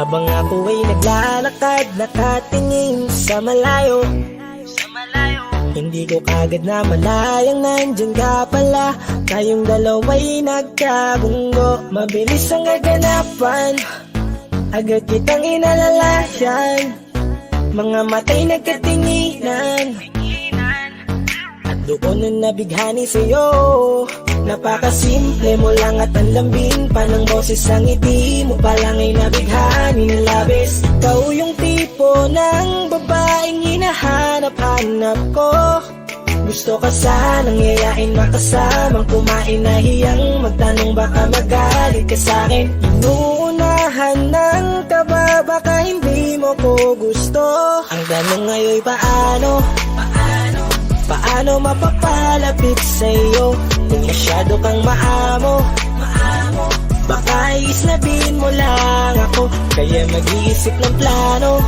Habang ako ay naglalakad, nakatingin sa malayo, hindi ko kagad na malayang nandyan ka pala. Tayong dalawa'y nagkabunggo, mabilis ang aganapan, agad kitang inalalayan. Mga matay nagkatinginan, at doon na nabighani sa'yo. Napakasimple mo lang at ang lambing pa ng boses, ang ngiti mo palang ay nabighani ng labis. Ikaw yung tipo ng babaeng hinahanap-hanap ko. Gusto ka sanang yayain, makasamang kumain, nahiyang magtanong baka magalit ka sa'kin. Inuunahan ng kaba, baka hindi mo ko gusto. Ang tanong ngayon paano? Paano mapapalapit sa'yo kung masyado kang maamo? Baka iisnabin mo lang ako, kaya mag-iisip ng plano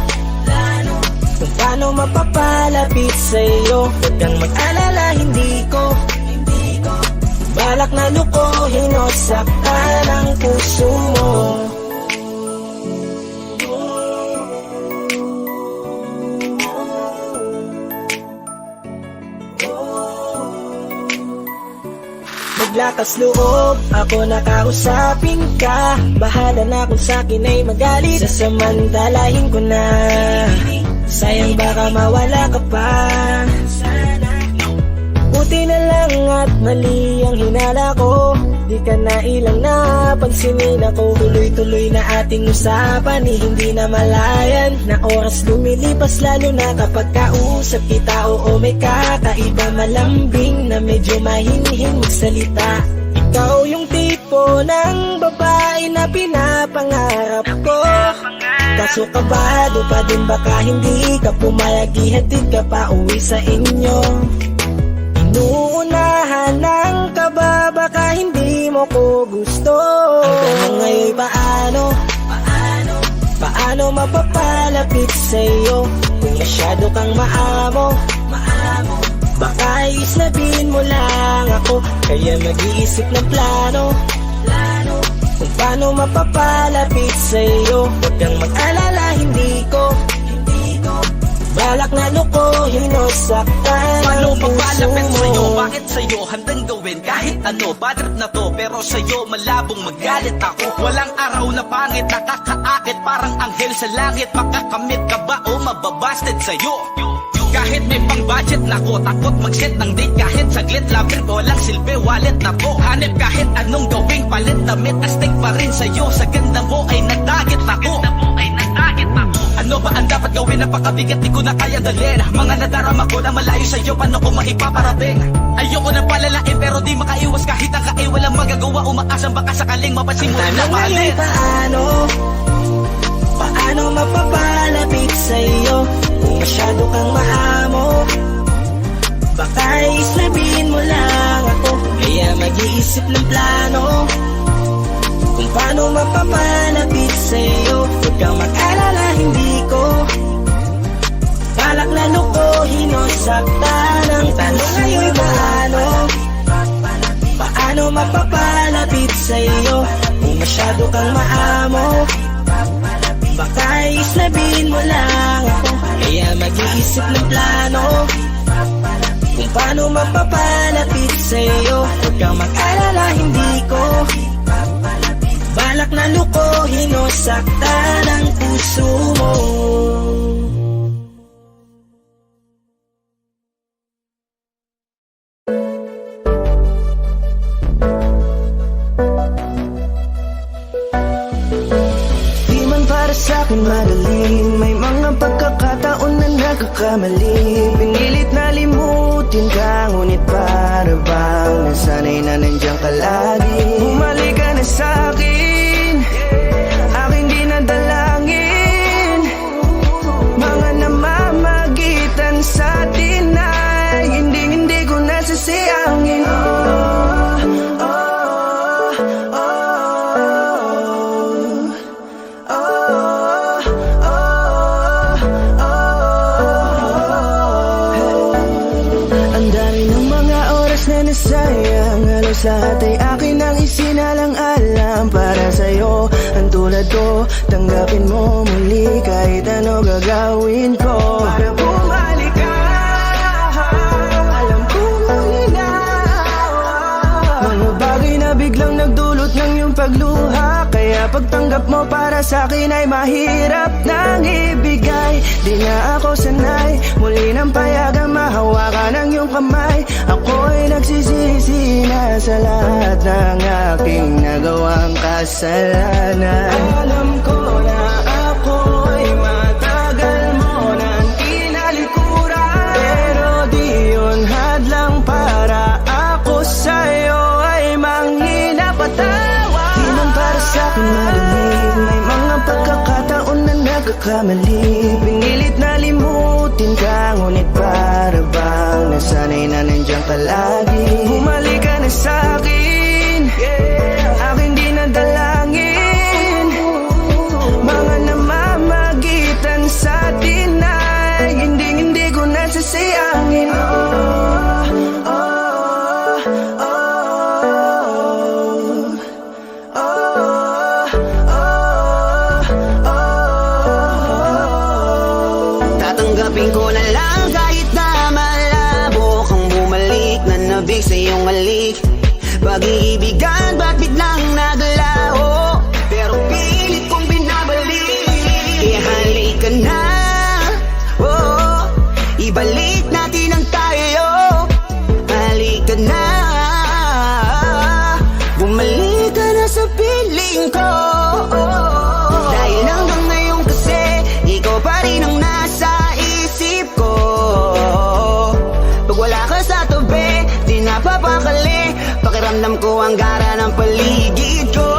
kung paano mapapalapit sa'yo. Huwag kang mag-alala, hindi ko balak na lukuhin o saktan ang puso mo. Maglakas loob, ako nakausapin ka. Bahala na kung sa'kin ay magalit, sasamantalahin ko na. Sayang baka mawala ka pa. Buti na lang at mali ang hinala ko, di ka na ilang napansinin ako. Tuloy-tuloy na ating usapan, hindi na malayan na oras lumilipas, lalo na kapag kausap kita. Oo, may kakaiba, malambing na medyo mahinhin magsalita. Ikaw yung tipo ng babae na pinapangarap ko. Kaso kabado pa din, baka hindi ka pumayag, ihatid ka pa uwi sa inyo. Inuunahan ng kaba, baka hindi mo ko gusto. Ang tanong ngayon paano? Paano mapapalapit sa'yo kung masyado kang maamo? Baka iisnabin mo lang ako, kaya mag-iisip ng plano kung paano mapapalapit sa'yo. Huwag kang mag-alala, hindi ko balak na lukuhin o saktan ang puso mo. Sa'yo, bakit sa'yo handang gawin kahit ano? Bad trip na to, pero sa'yo malabong magalit ako. Walang araw na pangit, nakakaakit parang anghel sa langit. Makakamit ka ba o mababasted sa'yo? Kahit may pang budget na ko, takot mag-set ng date kahit saglit. Love trip, walang silbi, wallet na to. Hanip kahit anong gawing palit, damit astig pa rin sa'yo. Sa ganda mo ay nagdagit ako. Ano ba ang dapat gawin? Napakabigat, di ko na kaya dalhin. Mga nadarama ko na malayo sa'yo, paano ko maipaparating? Ayoko na palalain pero di makaiwas kahit ang kain. Walang magagawa, umaasang baka sakaling mapansin mo na mahalin. Paano mapapalapit sa'yo kung masyado kang maamo? Baka islabin mo lang ako, kaya mag-iisip ng plano kung paano mapapalapit sa'yo. Huwag kang mag-alala, hindi ko balak na lukuhin o saktan ang tanong ngayon paano mapapalapit sa'yo kung masyado kang maamo? Baka islabin mo lang ako, kaya mag-iisip ng plano kung paano mapapalapit sa'yo. Huwag kang mag-alala, hindi ko balak na lukuhin o saktan ang puso mo. Di man para sa'kin madali, may mga pagkakataon na nagkakamali. Pinilit na limutin ka, ngunit para bang nasanay na nandiyan ka lagi. Bumalik ka na sa'kin, aking di nadalangin. Mga namamagitan sa atin ay hindi ko nasasayangin. Sayang, halos lahat ay akin ang isinalang-alam para sa'yo. Ang tulad to. Tanggapin mo muli kahit ano gagawin ko para bumalik ka. Alam kong maninawa, mga bagay na biglang nagdulot ng iyong pagluha. Kaya pagtanggap mo para sa'kin ay mahirap nang ibigay. Di na ako sanay, muli nang payagang mahawakan ang iyong kamay. Ako'y nagsisisi na sa lahat ng aking nagawang kasalanan. Alam ko na ako'y matagal mo nang tinalikuran, pero di yun hadlang para ako sa'yo ay manghinapatawa. Di man para sa'kin madali, may mga pagkakataon na nagkakamali. Pinilit na limutin ka, ngunit para bang nasanay na nandiyan ka lagi. Bumalik ka na sa'kin, aking di nadalangin. Mga namamagitan sa atin ay hindi ko nasasayangin. Tatanggapin ko na lang kahit na malabo kang bumalik na nabig sa iyong halik. Pag-iibigan ba't biglang naglaho, pero pilit kong binabalik. Ihalik ka na, oh, ibalik natin ang tayo. Halik ka na, bumalik ka na sa piling ko. Dahil hanggang ngayon kasi ikaw pa rin ang nasa isip ko. Pag wala ka sa tabi, di napapakali. Pakiramdam ko ang gara ng paligid ko.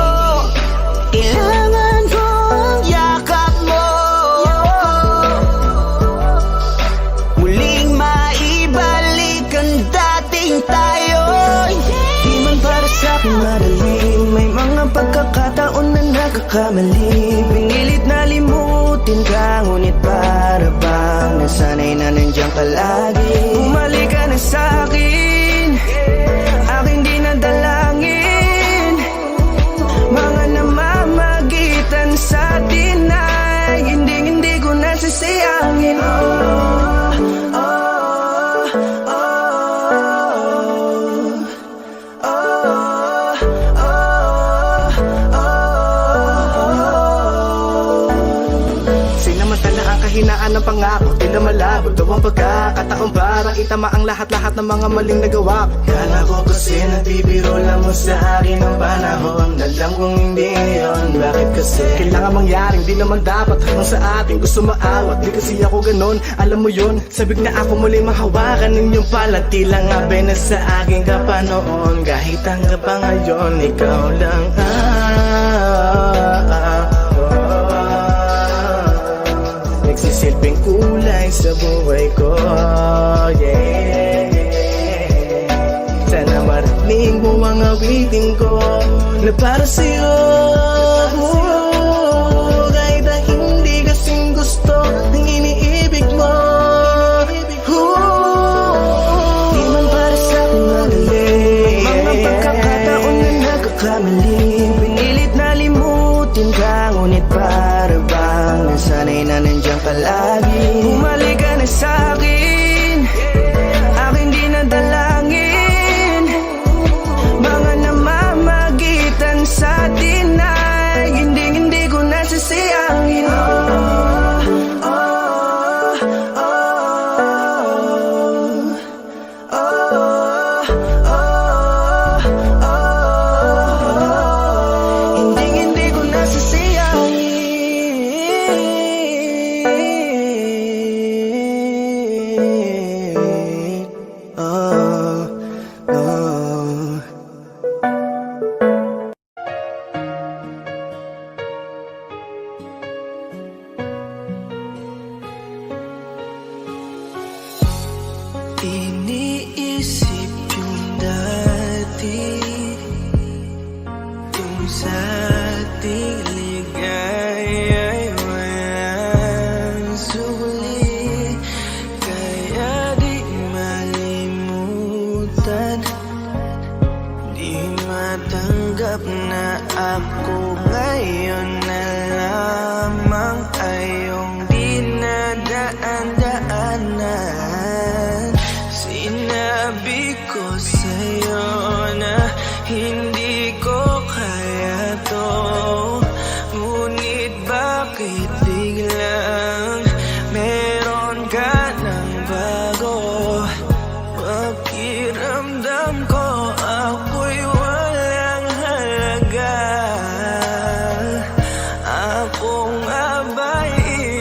Kailangan ko ang yakap mo, muling maibalik ang dating tayo. Di man para sa'kin madali, may mga pagkakataon na nagkakamali. Pinilit na limutin ka, ngunit para bang nasanay na nandiyan ka lagi. Bumalik ka na sa'kin, aking di nadalangin. Mga namamagitan sa atin ay hindi ko nasasayangin. Sinamantala ang kahinaan ng pangako, di na malabo daw ang pagkakataon parang itama ang lahat-lahat ng mga maling nagawa. Kala ko kasi nagbibiro lang mo sa akin ang panahon. Alam kong hindi yun, bakit kasi kailangan mangyaring di naman dapat hanggang sa atin gusto maawat. Di kasi ako ganon, alam mo yun. Sabik na ako muli mahawakan ninyong pala. Tila nga na sa aking kapanoon. Kahit hanggang pa ngayon, ikaw lang nagsisilbing kulay sa buhay ko, yeah. Sana marinig mo ang awitin ko na para sa'yo, kahit na hindi kasing gusto ng iniibig mo. Di man para sa'kin madali, mga pagkakataon na nagkakamali. Pinilit na limutin ka, ngunit para bang nasanay na nandiyan ka lagi. Bumalik ka na sa'kin, aking di nadalangin. Mga namamagitan sa atin ay hindi ko nasasayangin. Hindi ko nasasayangin. Iniisip yung dati, kung sa ating ligaya ay walang sulit. Kaya di malimutan, di matanggal Tanggap na ako ngayon na lamang ay iyong dinadaan-daanan. Sinabi ko sa'yo na hindi ko kaya to, ngunit bakit biglang meron ka ng bago? Pakiramdam ko ako'y walang halaga. Ako nga ba'y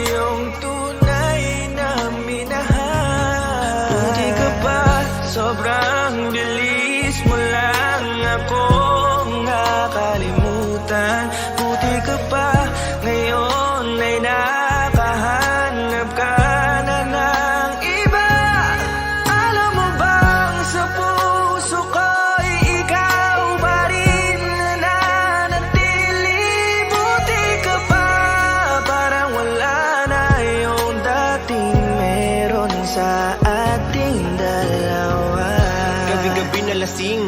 iyong tunay na minahal? Buti ka pa, sobrang bilis mo lang akong nakalimutan. Buti ka pa, ngayon ay nakahanap ka na ng iba. Alam mo bang sa puso ko'y ikaw pa rin nananatili? Buti ka pa, parang wala na yung dating meron sa ating dalawa. Gabi-gabi na lasing,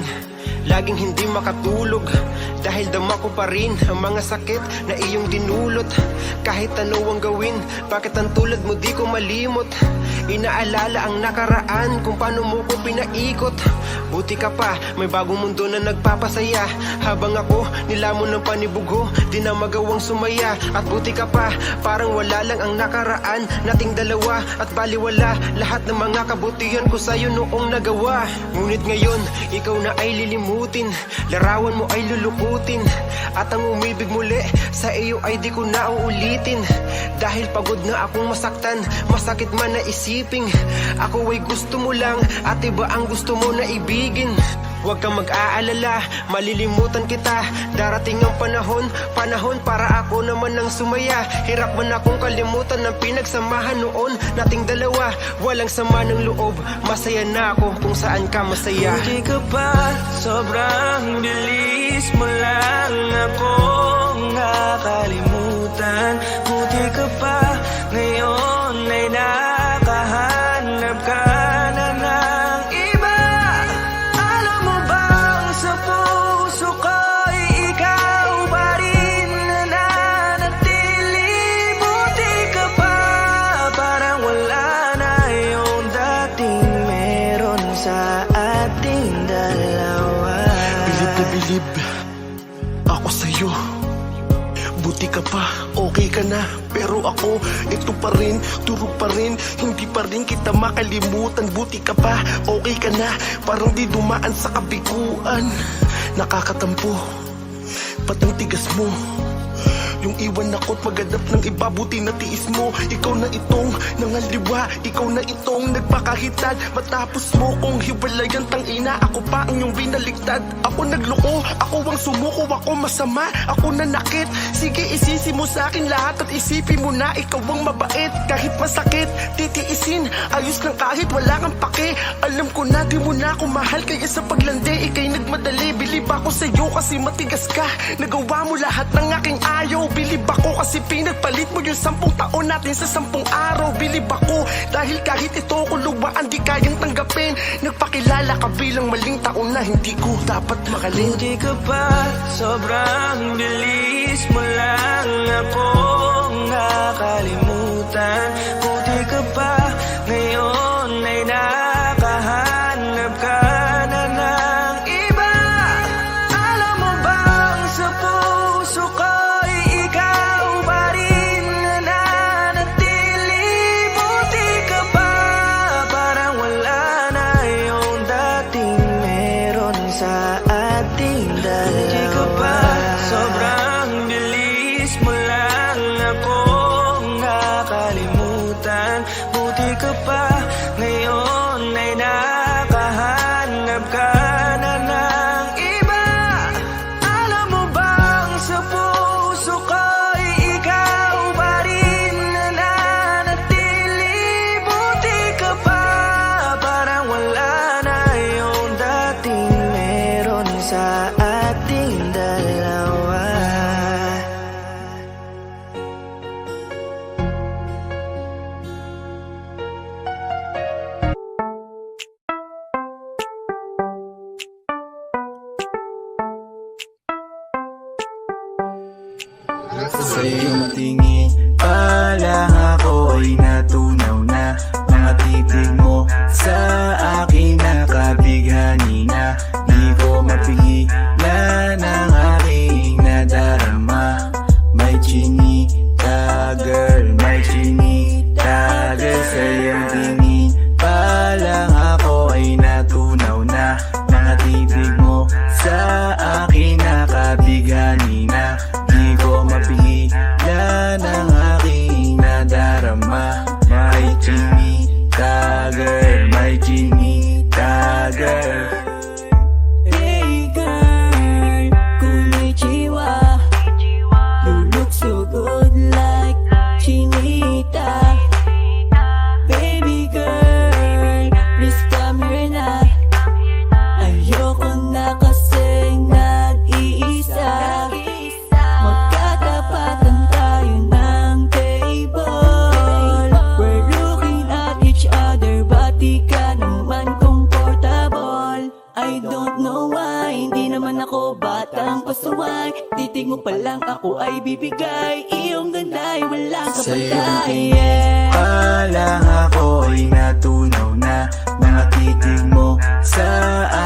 laging hindi makatulog, dahil dama ko pa rin ang mga sakit na iyong dinulot. Kahit ano ang gawin, bakit ang tulad mo di ko malimot? Inaalala ang nakaraan, kung paano mo ko pinaikot. Buti ka pa, may bagong mundo na nagpapasaya, habang ako nilamon ng panibugo, di na magawang sumaya. At buti ka pa, parang wala lang ang nakaraan nating dalawa, at baliwala lahat ng mga kabutihan ko sa'yo noong nagawa. Ngunit ngayon, ikaw na ay lilimutin, larawan mo ay lulukutin, at ang umibig muli sa iyo ay di ko na uulitin. Dahil pagod na akong masaktan, masakit man na isiping ako ay gusto mo lang, at iba ang gusto mo na ibigin. Huwag kang mag-aalala, malilimutan kita. Darating ang panahon para ako naman ang sumaya. Hirap man akong kalimutan ng pinagsamahan noon nating dalawa. Walang sama ng loob, masaya na ako kung saan ka masaya. Buti ka pa, sobrang bilis mo lang akong nakalimutan. Buti ka pa, ngayon ay nakahanap ka na ng iba. Alam mo bang sa puso ko'y ikaw pa rin nananatili? Buti ka pa, parang wala na yung dating meron sa ating dalawa. Bilib na bilib ako sa'yo. Buti ka pa, okay ka na, pero ako, ito pa rin, turog pa rin, hindi pa rin kita makalimutan. Buti ka pa, okay ka na, parang di dumaan sa kabiguan. Nakakatampo, patang tigas mo, yung iwan ako't maghanap ng iba. Buti na tiis mo, ikaw na itong nangaliwa, ikaw na itong nagpakahitad. Matapos mo kong hiwalayan, tangina, ako pa ang iyong binaligtad. Ako nagloko, ako ang sumuko, ako masama, ako nanakit. Sige, isisi mo sa akin lahat at isipin mo na ikaw ang mabait. Kahit masakit, titiisin, ayos lang kahit wala kang pake. Alam ko na di mo na ako mahal, kaya sa paglandi ikay nagmadali. Bilib ako sa'yo kasi matigas ka, nagawa mo lahat ng aking ayaw. Bilib ako kasi pinagpalit mo yung 10 taon natin sa 10 araw. Bilib ako dahil kahit ito kuluwaan di kayang tanggapin. Nagpakilala ka bilang maling taon na hindi ko dapat makalin. Buti ka pa, sobrang bilis mo lang akong nakalimutan. Buti ka pa, ngayon ay nakahanap ka na ng iba. Alam mo bang sa puso ko'y ikaw pa rin nananatili? Buti ka pa, parang wala na yung dating meron sa ating dalawa. Buti ka pa, sobrang bilis mo lang akong nakalimutan. Buti ka pa, ngayon ay nakahanap ka na ng iba. Alam mo bang sa puso ko'y ikaw pa rin nananatili? Buti ka pa, parang wala na yung dating meron sa ating Sa iyong tingin pa lang ako ay natunaw na. Mga titig mo sa akin nakabighani na. Di ko mapigilan ang aking nadarama. May chinita girl, may chinita girl. Sa iyong tingin pa lang ako ay natunaw na. Mga titig mo sa akin nakabighani na. Di ko mapigilan ang aking nadarama. May chinita girl, may chinita girl. Hey girl, konnichiwa. You look so good like Chinita. Baby girl, please come here na. Ayoko na kasing nag-iisa. Magkatapatan tayo ng table. We're looking at each other, but di ka naman comfortable. I don't know why, hindi naman ako batang pasaway. Titig mo pa lang ako ay bibigay. Iyong ganda ay wala ka Sa iyong patay. tingin pa lang ako ay natunaw na. Mga titig mo sa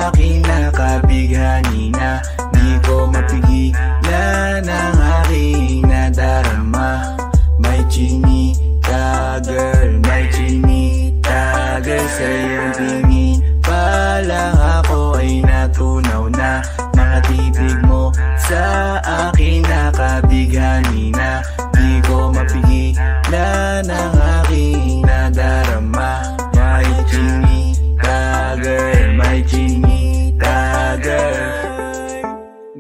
akin nakabighani na. Di ko mapigilan ang aking nadarama. May chinita girl, may chinita girl. Sa iyong tingin pa lang ako ay natunaw na. Mga titig mo sa akin nakabighani na. Di ko mapigilan ang aking nadarama. May chinita girl, may chinita girl.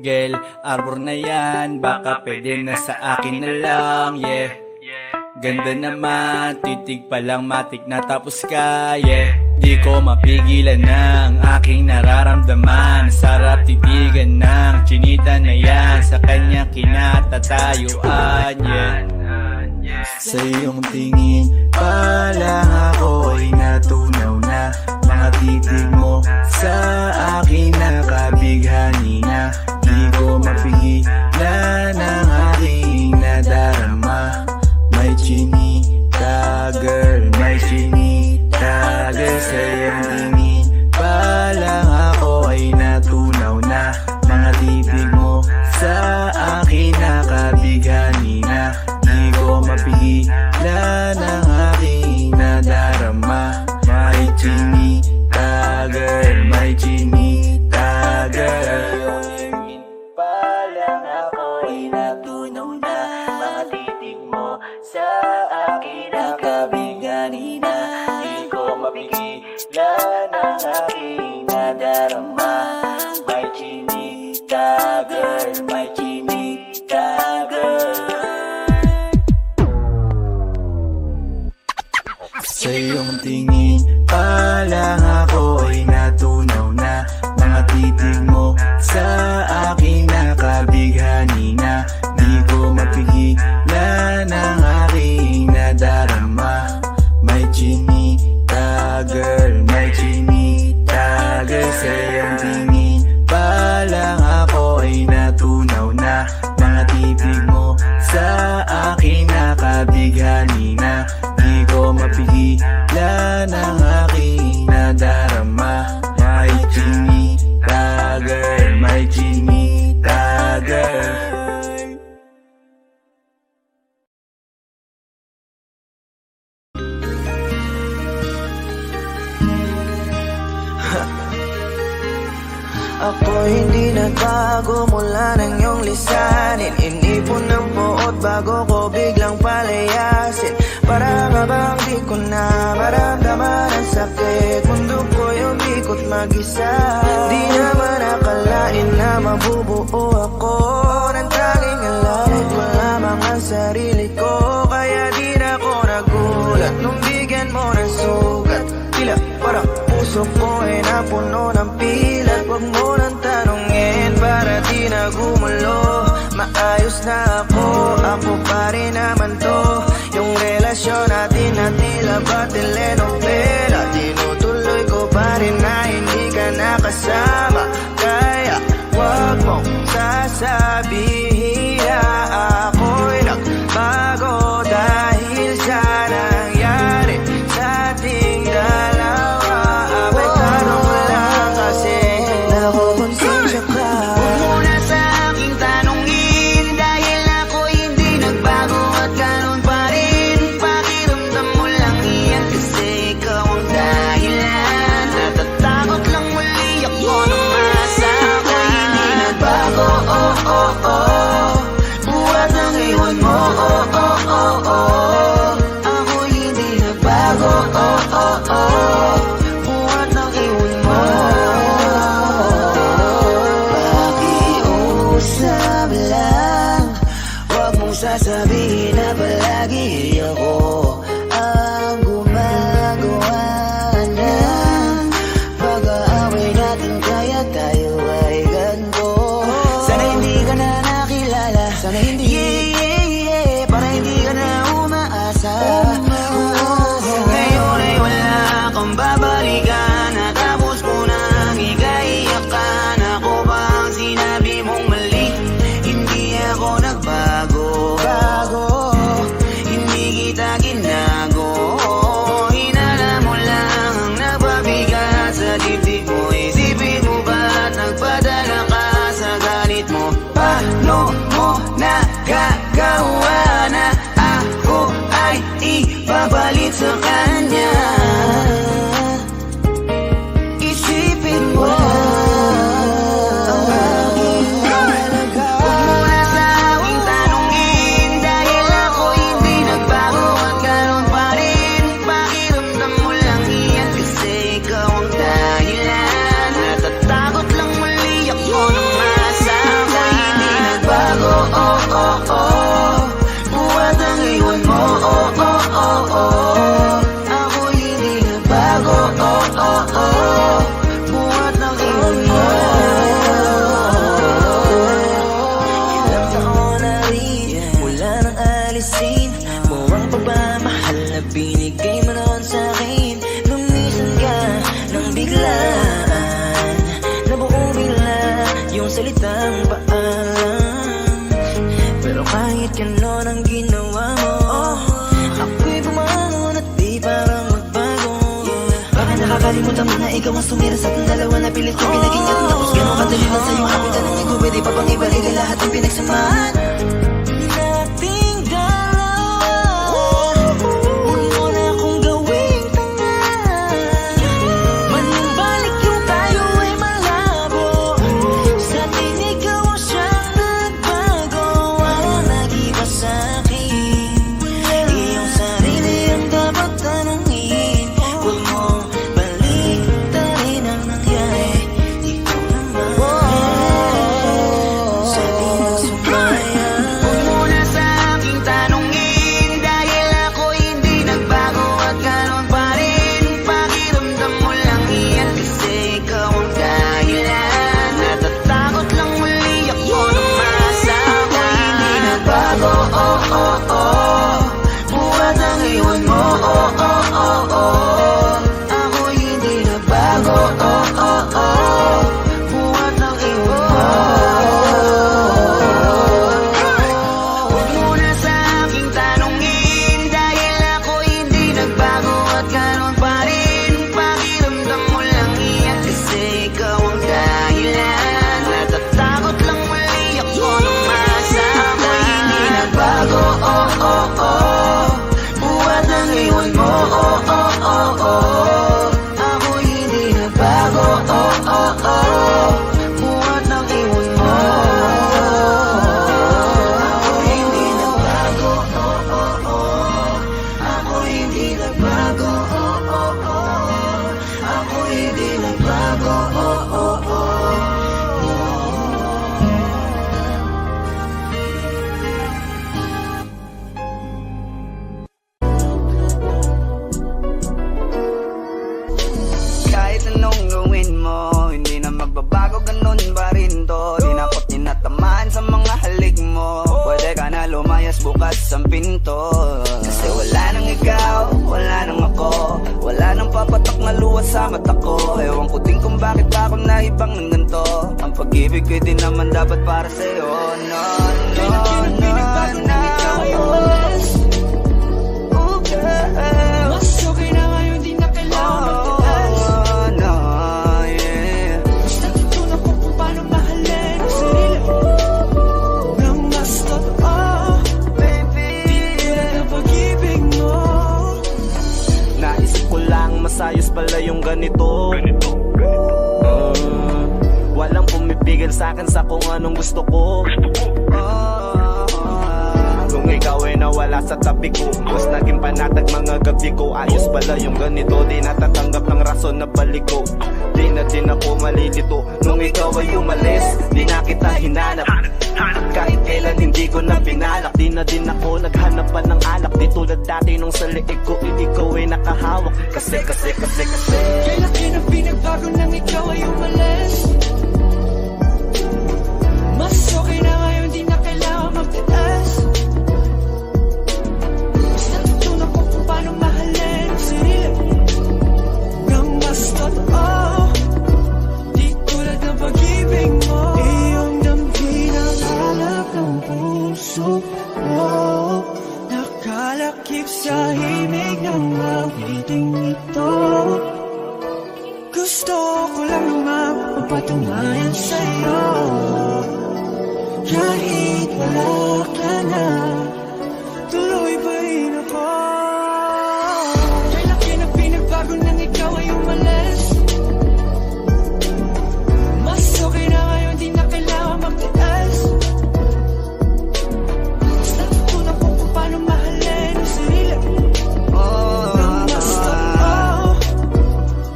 Girl, arbor na yan, baka pwede na sa akin na lang, yeah. Ganda naman, titig pa lang matik na tapos ka, yeah. Di ko mapigilan ng aking nararamdaman. Sarap titigan ng chinita na yan. Sa kanya kinatatayuan, yeah. Sa iyong tingin pa lang ako ay natunaw na. Mga titig mo sa akin nakabighani na. Di ko mapigilan ang aking nadarama. May chinita girl, may chinita girl. Sa iyong tingin pa lang ako ay natunaw na. Mga titig mo sa akin nakabighani na. Di ko mapigilan ang aking nadarama. May chinita girl, may chinita girl. Pa lang ako ay natunaw na. Mga titig mo sa akin nakabighani na. Di ko mapigilan ang aking nadarama. May chinita girl, may chinita girl. Sa iyong tingin pa lang ako ay natunaw na. Mga titig mo sa akin nakabighani na. Di ko mapigilan ang aking nadarama. May chinita girl, may chinita girl. Sa iyong tingin pa lang ako ay natunaw na. Mga titig mo sa akin nakabighani na. Di ko mapigilan ang aking nadarama. May chinita girl, may chinita girl. Ako hindi nagbago mula nang iyong lisanin. Inipon ng buot bago ko biglang palayasin. Para nga bang di ko na maramdaman ang sakit. Mundo ko'y umikot mag-isa. Di naman akalain na mabubuo ako ng tanging alam ko lamang ang sarili ko. Kaya di na ako nagulat nung bigyan mo ng sugat. Tila parang puso ko ay napuno ng pilat. Huwag mo nang tanongin para di na gumulo. Maayos na ako pa rin naman to. Yung relasyon natin na tila ba telenovela. Tinutuloy ko pa rin na hindi ka nakasama. Kaya wag mong sasabihin na ako sasabihin na palagi ako ang gumagawa ng pag-aaway natin, kaya tayo ay ganito. Sana hindi ka na nakilala, sana hindi para hindi ka na umaasa. Ngayon ay wala kang babalikan, natapos ko nang ikaiyakan. Ako ba ang sinabi mong mali? Hindi ako nagbago, hindi kita ginago. Hinala mo lang ang napabigat sa dibdib mo. Isipin mo ba't nagpadala ka sa galit mo? Paano mo nagagawa na ako ay ipapalit sa kanya? Isipin mo ang aking halaga. Huwag mo na sa aking tanungin, dahil ako hindi nagbago at ganun pa rin. Pakiramdam mo lang iyan kasi ikaw ang dahilan. Natatakot lang muli ako nang masama. Hindi nagbago, buhat ang iwan mo, ako hindi nagbago, buhat ang iwan mo. Ilang taon na rin, wala nang alisin mo ang pagmamahal na binigay mo noon sa'kin. Lumisan ka nang biglaan, nabuo bigla yung salitang paalam. Pero kahit ganon ang ginawa mo, ako'y bumangon at di parang magbago. Baka nakakalimutan mo na ikaw ang sumira sa ating dalawa, na pilit ko pinag-ingat. Tapos ganon kadali lang sa'yo ako tanongin ko, pwede pa bang ibalik ang lahat ng pinagsamahan nating dalawa? Huwag mo na akong gawing tanga, manumbalik yung tayo ay malabo. Sa atin ikaw ang siyang nagbago, walang nag-iba sa'kin. Iyong sarili ang dapat tanungin, huwag mo baliktarin ang nangyari. Ikaw naman sa pinagsubayan. Huwag mo na sa aking tanungin, dahil ako hindi nagbago at ganun pa rin. Pakiramdam mo lang iyan kasi ikaw ang dahilan. Natatakot lang muli ako nang masama. Hindi nagbago, buhat ang iwan mo, ako hindi nagbago, buhat ang iwan mo. Huwag mo na sa aking tanungin, dahil ako hindi nagbago at ganun pa rin. Pakiramdam mo lang iyan kasi ikaw ang dahilan. Natatakot lang muli ako nang masama. Hindi nagbago, buhat ang iwan mo, ako hindi nagbago, buhat ang iwan mo. Ako hindi nagbago, ako hindi nagbago, ako hindi nagbago. Kahit anong gawin mo, hindi na magbabago, ganun pa rin to. Di na ako tinatamaan sa mga halik mo. Pwede ka na lumayas, bukas ang pinto. Kasi wala nang ikaw, wala nang ako, wala nang papatak na luwas sa mata ko. Ewan ko din kung bakit ba ako naibang ng ganito. Ang pag-ibig ko din naman dapat para sa'yo. No, no, no, no. Oh, girl. Mas okay na ngayon, di na kailangan magtaas. Oh, no, yeah. Basta tutunan ko kung paano mahalin ang sarili nang mas totoo. Baby, Tulad ng pag-ibig mo. Naisip ko lang masayos pala yung ganito. Walang pumipigil sa'kin sa kung anong gusto ko. Nung ikaw ay nawala sa tabi ko, mas naging panatag mga gabi ko. Ayos pala yung ganito, di natatanggap ng rason na balik ko. Di na din ako malilito, nung ikaw ay umalis, di na kita hinanap. Kahit kailan hindi ko na pinalak. Di na din ako naghanap pa ng alak. Di tulad dati nung sa liig ko, ikaw ay nakahawak. Kasi Kay laki ng pinagbago nang ikaw ay umalis. Mas okay na ngayon, di na kailangan magtiis. Mas natutunan ko kung paano mahalin ang sarili nang mas totoo. Di tulad ng pag-ibig mo. Iyong damhin ang hanap ng puso mo. Nakalakip sa himig ng awiting ito. Gusto ko lang naman mapatunayan sa'yo. Kahit wala ka na, tuloy pa rin ako. Kay laki na pinagbago nang ikaw ay umalis. Mas okay na ngayon, di na kailangan magtiis. Mas natutunan ko kung paano mahalin ang sarili nang mas totoo.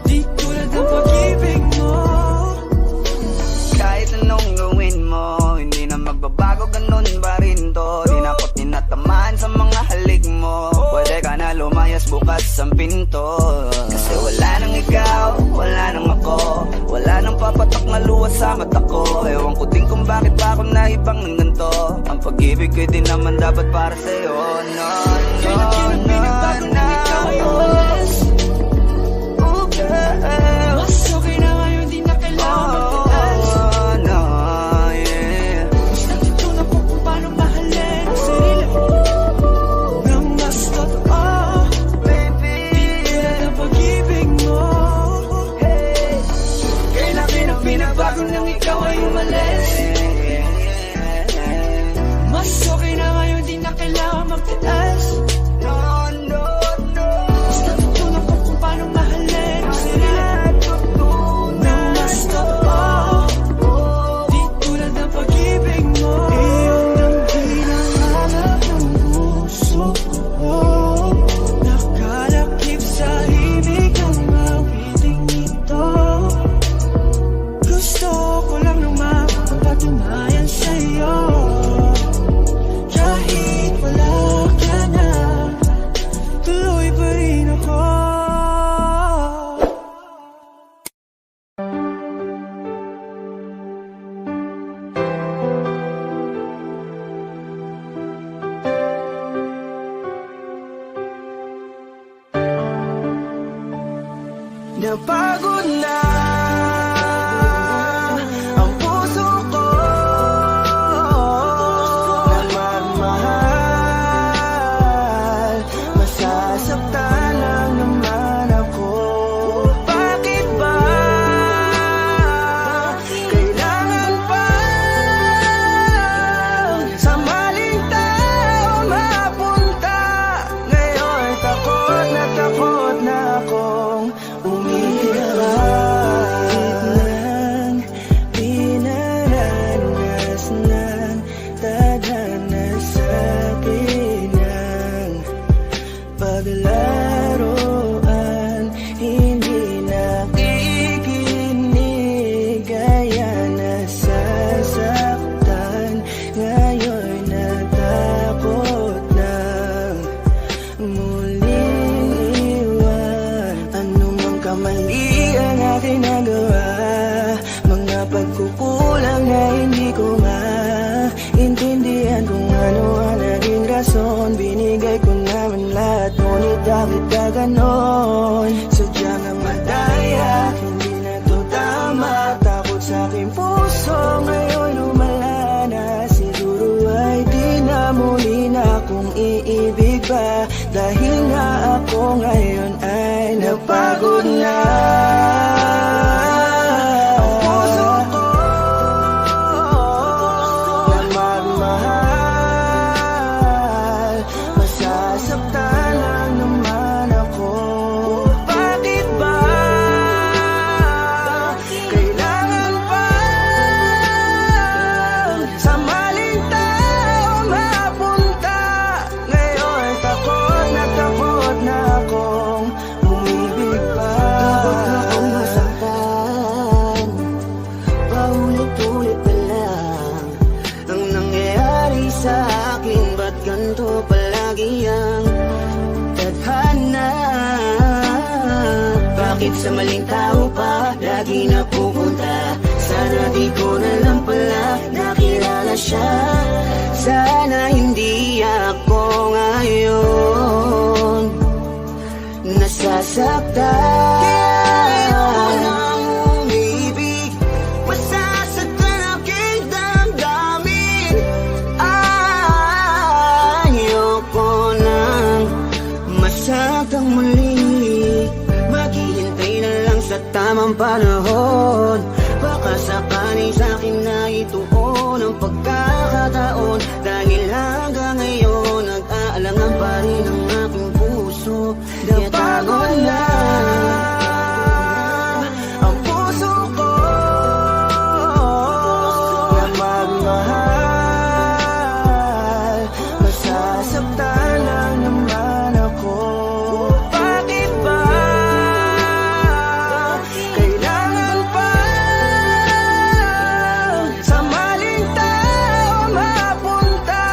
Di tulad ng pag-ibig mo. Kahit anong gawin mo, hindi na magbabago, ganun pa rin to. Di na ako tinatamaan sa mga halik mo. Pwede ka na lumayas, bukas ang pinto. Kasi wala nang ikaw, wala nang ako. Wala nang papatak na luha sa mata ko. Ewan ko din kung bakit pa ako naibang ng ganito. Ang pag-ibig ko di naman dapat para sa'yo. No, Kay laki ng pinagbago nang ikaw ay umalis. oh, girl. Mas okay na ngayon, di na kailangan magtiis. Oh, no, yeah. Mas natutunan ko kung paano mahalin ang sarili nang mas totoo. Baby, Tulad ng pag-ibig mo. Kay laki ng pinagbago nang ikaw ay umalis. Mas okay na ngayon, di na kailangan magtiis. no, no, no. Mas natutunan ko kung paano mahalin ang sarili nang mas totoo. Di tulad ng pag-ibig mo. Iyong damhin ang hanap ng puso ko. Nakalakip sa himig ng awiting ito. Gusto ko lang naman mapatunayan sa'yo. Kahit wala ka na, tuloy pa rin ako. napagod na ang puso ko na magmahal. Masasaktan lang naman ako. Bakit ba kailangan pa sa maling tao mapunta? Ngayon takot na akong umiyak ng pinaranas ng tadhana sa akin ng paglaruan. Hindi nakikinig, kaya nasasaktan. Ngayon natakot ng muling iwan. Anumang kamali ang aking nagawa, mga pagkukulang na hindi ko maintindihan kung ano ang naging rason. Binigay ko naman lahat, ngunit bakit ka ganon? Sadya kang madaya, hindi na to tama. Takot sa aking puso, ngayon lumala na. Siguro ay di na muli na akong iibig pa, dahil nga ako ngayon ay napagod na. Ang puso ko na magmahal, masasaktan lang naman ako. Bakit ba kailangan pa sa maling tao mapunta? Ngayon takot na akong umibig pa. Takot ginto palagi ang tadhana. Bakit sa maling tao pa lagi napupunta? Sana di ko na lang pala nakilala siya. Sana hindi ako ngayon nasasaktan. Kaya ayoko nang umibig, masasaktan aking damdamin. Ayoko nang masaktang muli, maghihintay na lang sa tamang panahon. Baka sakaling sa'kin na ituon ang pagkakataon. Dahil hanggang ngayon nag-aalangan pa rin ang aking puso. Kaya tago na ang puso ko na magmahal. Masasaktan lang naman ako. Bakit ba kailangan pa sa maling tao mapunta?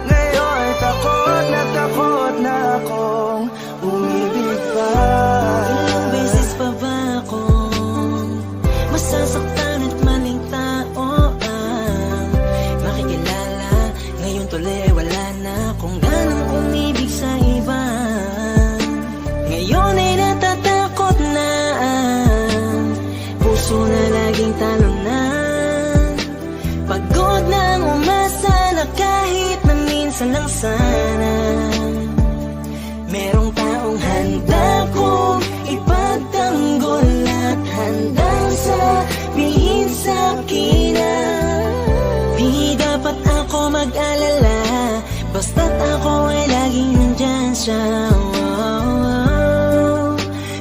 Ngayon takot na akong umibig pa. Ilang beses pa ba akong masasaktan at maling tao ang makikilala? Ngayon tuloy wala na akong ganang umibig sa iba. Ngayon ay natatakot na ang puso na laging talunan. Pagod nang umasa na kahit na minsan lang sana merong taong handa kong ipagtanggol at handang sabihin sa'kin na di dapat ako mag-alala, basta't ako ay laging nandyan siya.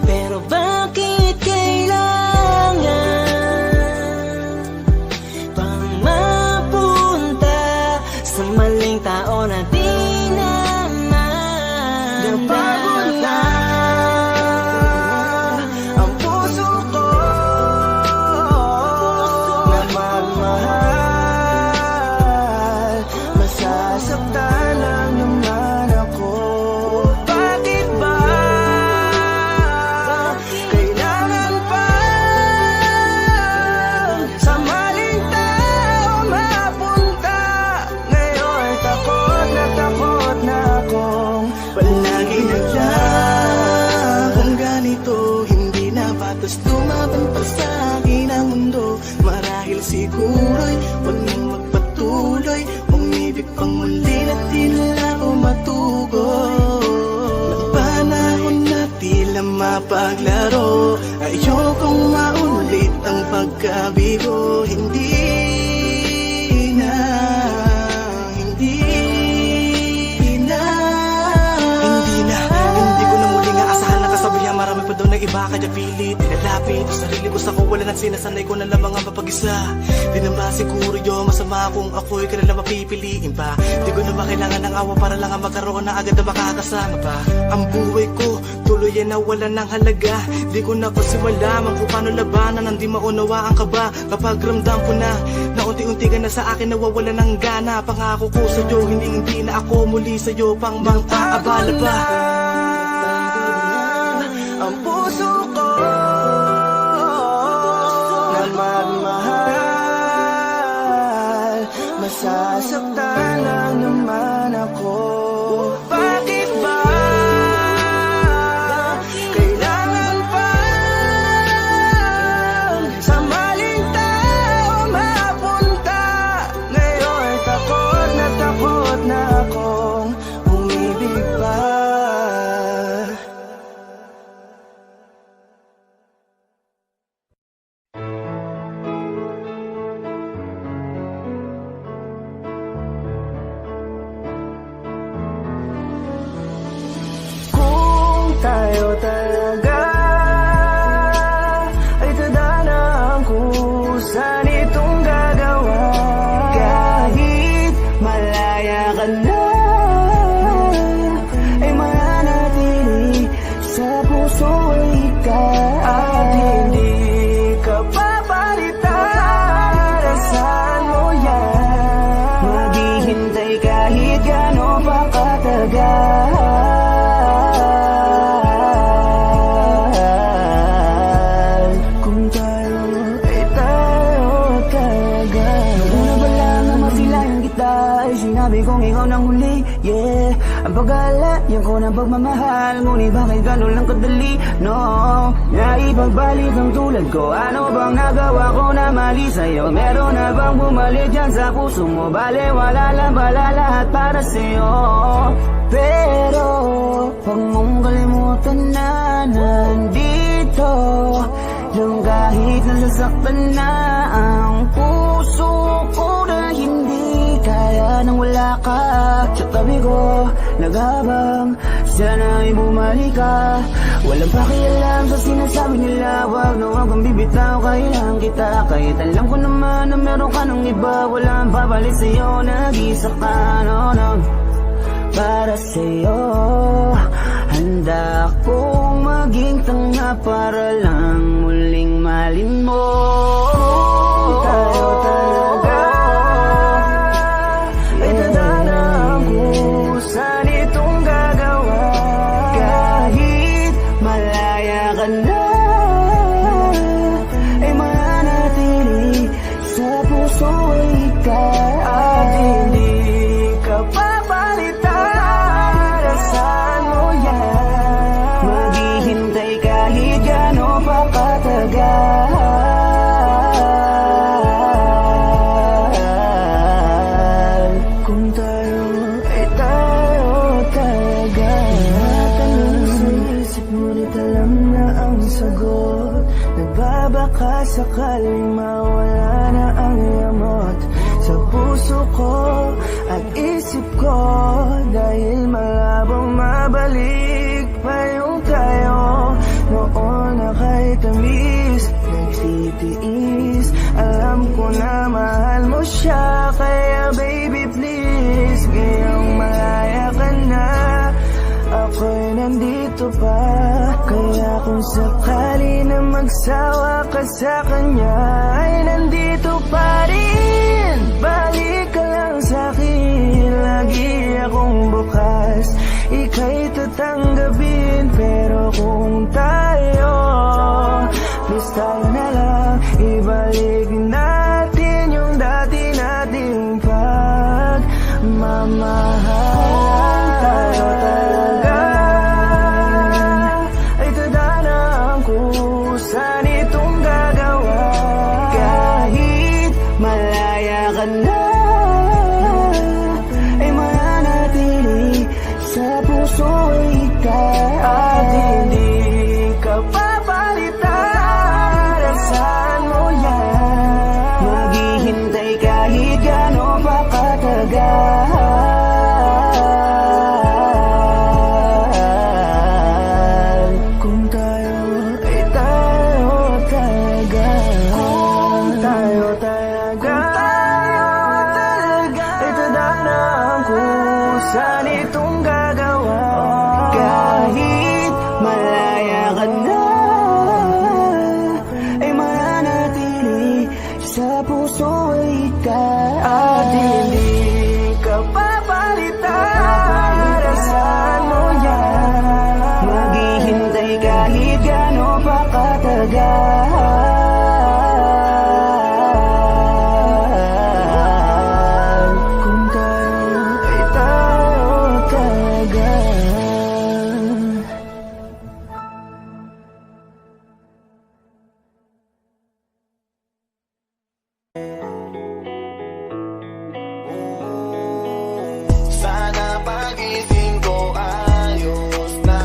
Pero bakit kailangan pang mapunta sa maling tao na di naman Napagod na ang puso ko na magmahal. Masasaktan lang naman ako. Bakit ba kailangan pa sa maling tao mapunta? Ngayon takot na akong palagi naglang. Kung ganito hindi na patas lumaban pa sa akin ang mundo. Marahil siguro'y wag nang magpatuloy, umibig pang muli na di na ako matugon. Ng panahon na tila mapaglaro, ayokong maulit ang pagkabigo. Hindi na Hindi ko na muling aasahan na kasabihan. Marami pa daw na iba kaya pilit nilalapit ang sarili ko sa kawalan at sinasanay ko na lamang ang mapag-isa. Di na ba siguro yun masama kung ako'y ka na lang mapipiliin pa? Di ko na ba kailangan ng awa para lang ang magkaroon na agad na makakasama pa? Ang buhay ko tuloy ay nawalan ng halaga. Di ko na kasi malaman kung paano labanan ang di maunawaan ka ba. Kapag ramdam ko na unti-unti ka na sa akin nawawalan ng gana. Pangako ko sa'yo hindi na ako muli sa'yo pang mang-aabala pa. Ang puso ko na magmahal. Masasaktan lang naman ako. Bakit ba kailangan pa sa maling tao mapunta? Ngayon takot na akong umibig pa. Tayo talaga ay tadhana ang kusa nitong gagawa. Kahit malaya ka na ay mananatili sa puso ay ikaw. At hindi ka papalitan. Saan mo yan? Maghihintay kahit gano'n pa ay sinabi kong ikaw nang huli. Yeah, ang pag-aalayan ko ng pagmamahal, ngunit bakit ganun lang kadali? No, naipagbalik ang tulad ko. Ano bang nagawa ko na mali sa'yo? Meron na bang bumalik dyan sa puso mo? Bale, wala lang pala lahat para sa'yo. Pero huwag mong kalimutan na nandito yung kahit nasasaktan na ang puso ko, na hindi kaya nang wala ka sa tabi ko. Naghabang sana ay bumalik ka. Walang pakialam sa sinasabi nila, wag na wag kang bibitaw, kailangan kita. Kahit alam ko naman na meron ka ng iba, walang babalik sa'yo, nag-isa ka, no, no. Para sa'yo, handa akong maging tanga para lang muling malin mo. Tayo talaga ay tadhana ang kusan itong gagawa. Kahit malaya ka na, ay mananatili sa puso ikaw. At hindi ka papalitan, saan mo yan? Maghihintay kahit gano'n pa katagal. Kung tayo ay tayo talaga. Tinatanong sa isip ngunit alam na ang sagot. Nagbabaka sakaling mawala na ang yamot sa puso ko at isip ko, dahil malabong mabalik pa yung tayo noon na kahit tamis nagsitiis. Alam ko na mahal mo siya, kaya baby please, ngayong malaya ka na, ako'y nandito pa. Kaya kung sakali na magsawa ka sa kanya, ay nandito pa rin. Balik ka lang sa'kin, lagi akong bukas, ika'y tatanggapin. Pero kung tayo, please tayo na lang, ibalik natin yung dati nating pagmamahal. Tayo talaga ay tadhana ang kusan itong gagawa. Kahit malaya ka na, ay mananatili sa puso ikaw. At hindi ka papalitan, saan mo yan? Maghihintay kahit gano'n pa katagal. Kung tayo ay tayo talaga. Kung tayo talaga ay tadhana ang kusan itong gagawa. Kahit malaya ka na, ay mananatili sa puso ikaw. At hindi ka papalitan, saan mo yan? Maghihintay kahit gano'n pa katagal. Kung tayo ay tayo talaga. Sana pagising ko ayos na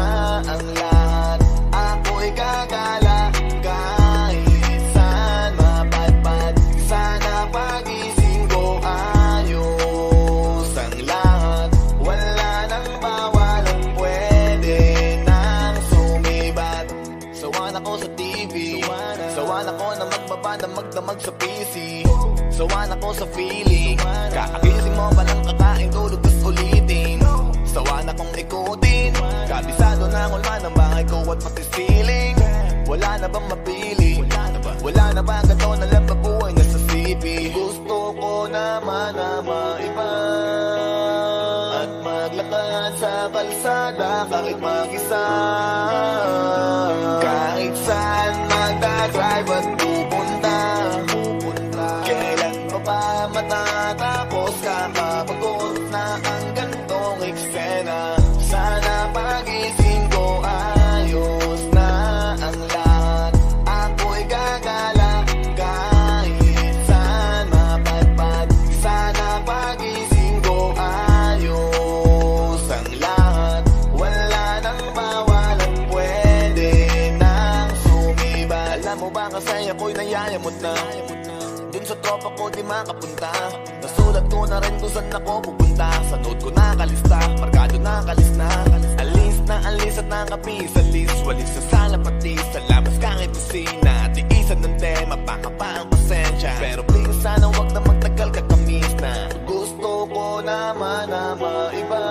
ang lahat. Ako'y gagala kahit saan mapadpad. Sana pagising ko ayos ang lahat. Wala nang bawal ang pwede nang sumibat. Sawan ako sa TV, sawan ako na magbaba na magdamag sa PC. Sawan ako sa feeling, kakagising mo palang kakain, tulog tas ulitin. Sawan akong ikutin, kabisado na ang ulma ng bahay ko at pati ceiling. Wala na bang mapili? Wala na ba ganito na lang buhay na sa CP? Gusto ko naman na maiba at maglakad sa kalsada kahit mag-isa. Kahit saan magdadrive at pupunta, kailan pa ba matatapos kapag Dun sa tropa ko di makapunta. Nasulat ko na rin kung saan ako pupunta. Sa note ko nakalista, markado nakalista. Alis at nakapis sa list. Walis sa sala pati sa labas kahit kusina. Tiisan ng tema, baka pa ang pasensya. Pero please sana wag na magtagal kakamis na. Gusto ko naman na maiba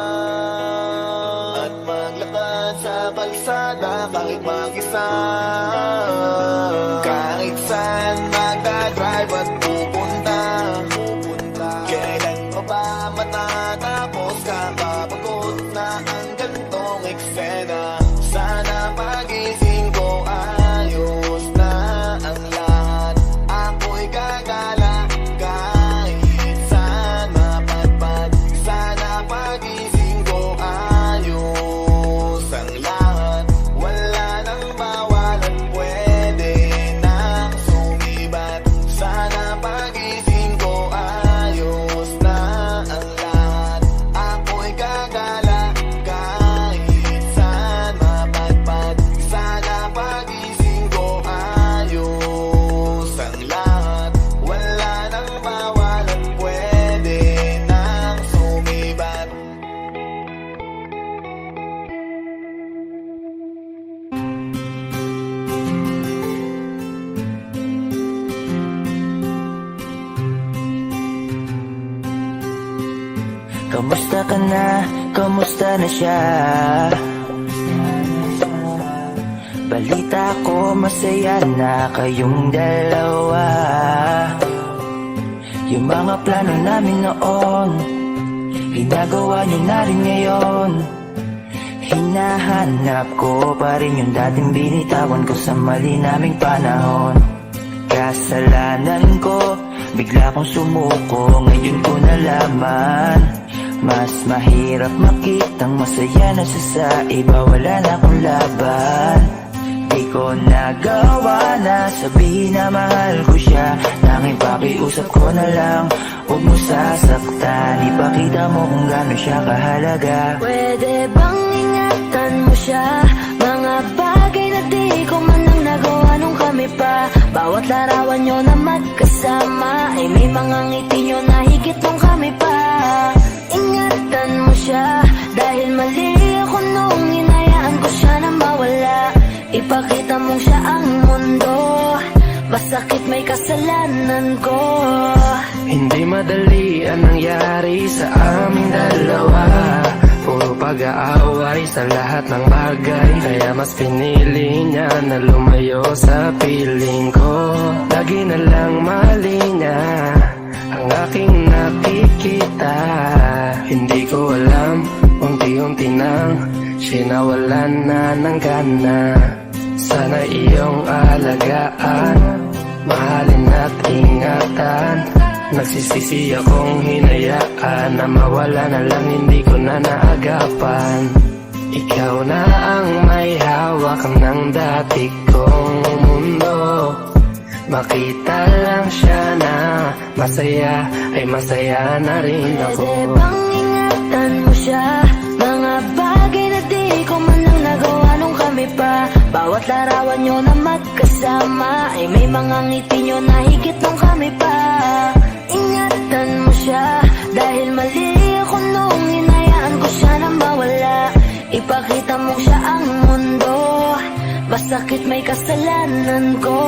at maglakad sa kalsada kahit mag-isa. Kahit saan magdadrive at pupunta. Kailan pa ba matatapos? Kakapagod na ang gantong eksena. Sana pagising ko ayos na ang lahat. Ako'y gagala kahit saan mapadpad. Sana pagising ko ayos ang lahat. Wala nang bawalan, pwede nang sumibat. Sana pagising ko ayos na ang lahat. Ako'y gagala kahit saan mapadpad. Sana pagising ko ayos ang lahat. Wala nang bawalan, pwede nang sumibat. Kamusta ka na? Kamusta na siya? Balita ko masaya na kayong dalawa. Yung mga plano namin noon, ginagawa niyo na rin ngayon. Hinahanap ko pa rin yung dating binitawan ko sa mali naming panahon. Kasalanan ko, bigla kong sumuko, ngayon ko nalaman. Mas mahirap makitang masaya na siya sa iba, wala na akong laban. Di ko nagawa na sabihin na mahal ko siya. Tanging pakiusap ko na lang, huwag mo sasaktan. Ipakita mo kung gaano siya kahalaga. Pwede bang ingatan mo siya? Mga bagay na di ko man lang nagawa nung kami pa. Bawat larawan nyo na magkasama ay may mga ngiti nyo na higit nung kami pa. Ingatan mo siya dahil mali ako nung hinayaan ko siya na mawala. Ipakita mong siya ang mundo, masakit may kasalanan ko. Hindi madali ang nangyari sa aming dalawa. Puro pag-aaway sa lahat ng bagay, kaya mas pinili niya na lumayo sa piling ko. Lagi na lang mali niya ang aking nakikita. Hindi ko alam, unti-unti nang sinawalan na ng gana. Sana iyong alagaan, mahalin at ingatan. Nagsisisi akong hinayaan na mawala na lang, hindi ko na naagapan. Ikaw na ang may hawak ng dati kong mundo. Makita lang siya na masaya, ay masaya na rin ako. Pwede bang ingatan mo siya? Mga bagay na di ko man lang nagawa nung kami pa. Bawat larawan nyo na magkasama ay may mga ngiti nyo na higit nung kami pa. Ingatan mo siya dahil mali ako nung hinayaan ko siya na mawala. Ipakita mo siya ang mundo, masakit may kasalanan ko.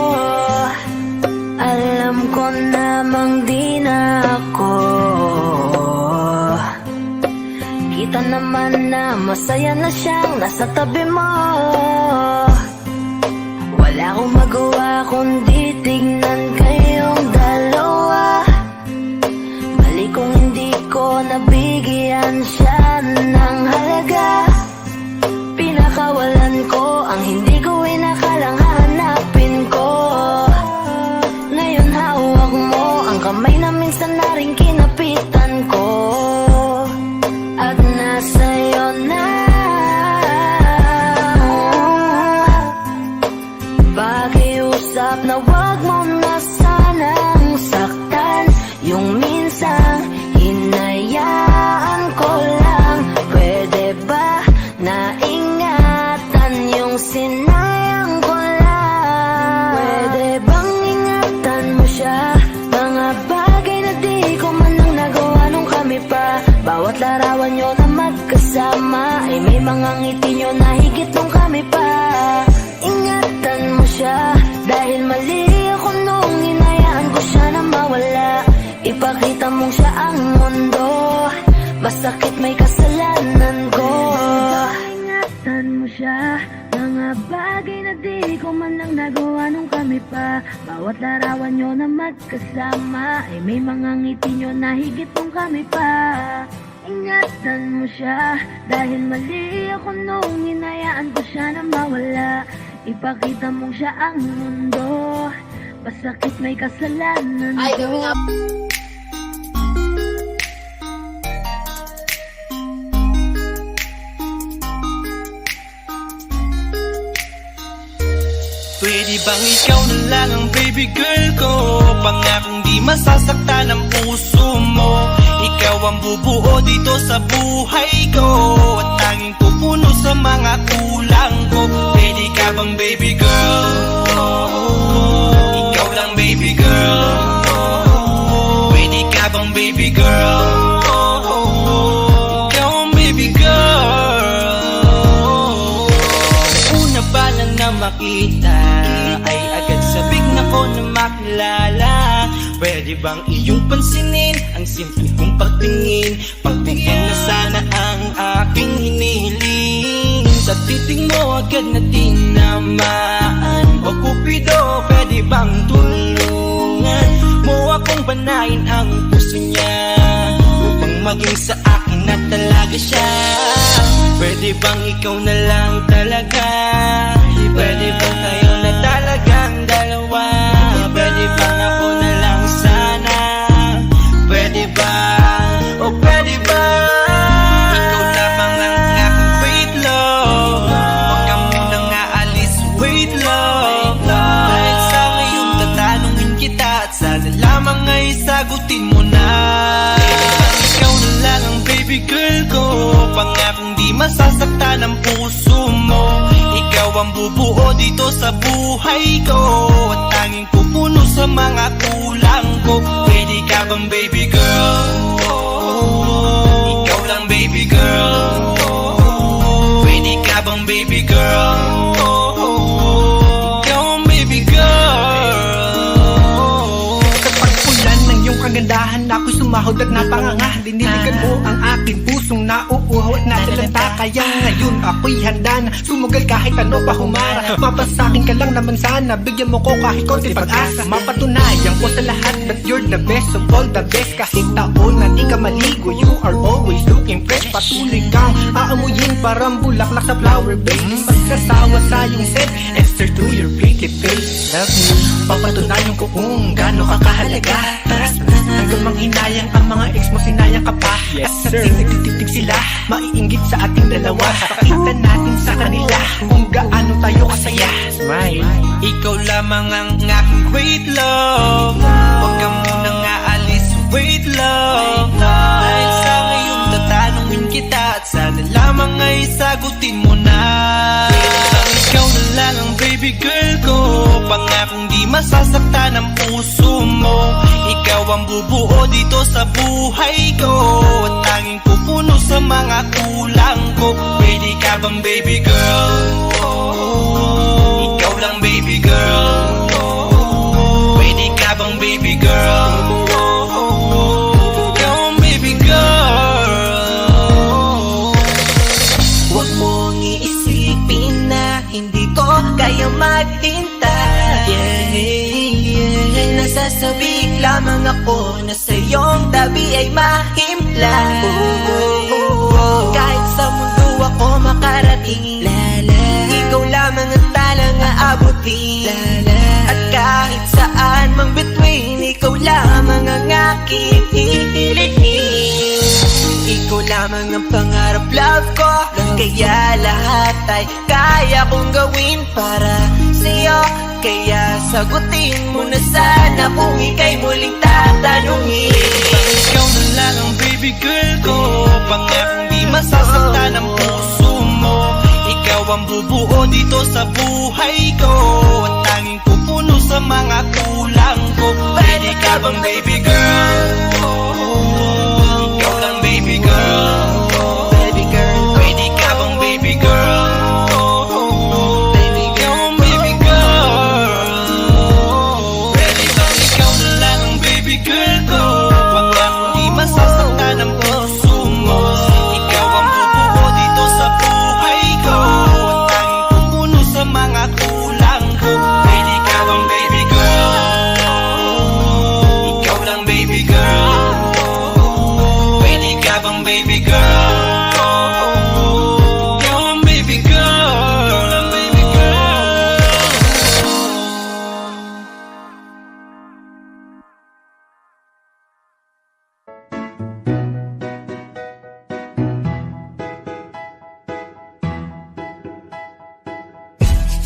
Alam ko namang di na ako. Kita naman na masaya na siyang nasa tabi mo. Wala akong magawa kundi tignan kayong dalawa. Mali kung hindi ko nabigyan siya ng halaga. Pinakawalan ko ang hindi ko inakalang hahanapin ko. Ngayon hawak mo ang kamay na minsan na rin kinapitan ko. At nasa'yo na. Pakiusap na wag mo na sanang saktan. Yung minsan hinayaan ko lang. Bawat larawan nyo na magkasama ay may mga ngiti nyo na higit nung kami pa. Ingatan mo siya dahil mali ako nung hinayaan ko siya na mawala. Ipakita mong siya ang mundo, masakit may kasalanan ko. Ingatan mo siya, mga bagay na di ko man lang nagawa nung kami pa. Bawat larawan nyo na magkasama ay may mga ngiti nyo na higit nung kami pa. Ingatan mo siya dahil mali ako nung hinayaan ko siya na mawala. Ipakita mong siya ang mundo, masakit may kasalanan ko. Pwede bang ikaw na lang ang baby girl ko? Pangakong di masasaktan ang puso mo. Ikaw ang bubuo dito sa buhay ko, at tanging pupuno sa mga kulang ko. Pwede ka bang baby girl? Ikaw lang baby girl. Pwede ka bang baby girl? Ikaw ang baby girl. Una pa lang na makita ay agad sabik na ko na makilala. Pwede bang iyong pansinin ang simple kong pagtingin? Pagbigyan na sana ang aking hinihiling. Sa titing mo agad na tinamaan. O Cupido, pwede bang tulungan mo akong banayin ang puso niya, upang maging sa akin na talaga siya? Pwede bang ikaw na lang talaga? Pwede bang tayo na talagang dalawa? Pwede bang ako na lang sana? Pwede ba? O pwede ba? Ikaw lamang ang aking wait love. Huwag ka munang aalis, wait love. Dahil sa ngayon tatanungin kita, at sana lamang ay sagutin mo na. Ikaw na lang ang baby girl ko, pangakong di masasaktan ang puso mo. Ikaw ang bubuo dito sa buhay ko, at tanging pupuno sa mga kulang ko. Pwede ka bang baby girl? Ikaw lang baby girl. Pwede ka bang baby girl? Ikaw ang baby girl. Sa pagpulan ng iyong kagandahan, ako'y sumahod at napanganga. Diniligan mo ang aking pusong nauuhaw at natalanta. Kaya ngayon ako'y handa na sumugal kahit ano pa humara. Mapasakin ka lang naman sana, bigyan mo ko kahit konti pag-asa. Mapatunayan ko sa lahat that you're the best of all the best. Kahit taon na di ka maligo, you are always looking fresh. Patuloy kang aamuyin parang bulaklak sa flower base. Magsasawa sa iyong scent and stir to your pretty face. Love me, papatunayan ko kung gaano ka kahalaga. Taras hanggang manghinayang ang mga ex mo, sinayang ka pa. Yes sir, nagtitig sila, maiinggit sa ating dalawa. Pakita natin sa kanila kung gaano tayo kasaya. Smile. Ikaw lamang ang aking great love. Huwag ka munang aalis, wait love. Dahil sa ngayon tatanungin kita, at sana lamang ay sagutin mo na. Ikaw na lang ang baby girl ko, pangakong di masasaktan ang puso mo. Ikaw ang bubuo dito sa buhay ko, at tanging pupuno sa mga kulang ko. Pwede ka bang baby girl? Ikaw lang baby girl. Pwede ka bang baby girl? Ikaw ang baby girl. Huwag mong iisipin na hindi ko kaya maghintay. Nasasabi lamang ako na sa iyong tabi ay mahimpla. Kahit sa mundo ako makarating, ikaw lamang ang talang aabutin. At kahit saan mang between, ikaw lamang ang aking hihilihin. Ikaw lamang ang pangarap, love ko. Kaya lahat ay kaya kong gawin para sa'yo. Kaya sagutin mo na sana kung ika'y muling tatanungin. Ikaw na lang ang baby girl ko, pangakong di masasaktan ang puso mo. Ikaw ang bubuo dito sa buhay ko, at tanging pupuno sa mga kulang ko. Pwede ka bang baby girl? Ikaw lang baby girl. baby girl. Ikaw ang baby girl.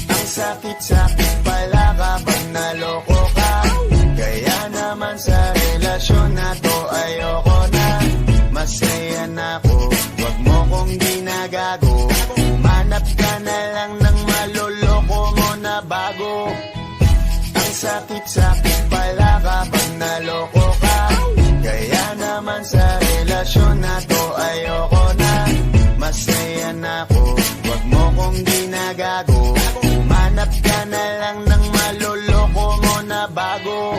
Ang sakit-sakit pala kapag naloko ka. Kaya naman sa relasyon na to ayoko na. Masaya na ako, wag mo kong ginagago. Manap ka na lang ng maloloko mo na bago. Ang sakit-sakit pala kapag naloko ka. Kaya naman sa relasyon na to ayoko na. Masaya na ako, wag mo kong ginagago. Manap ka na lang ng maloloko mo na bago.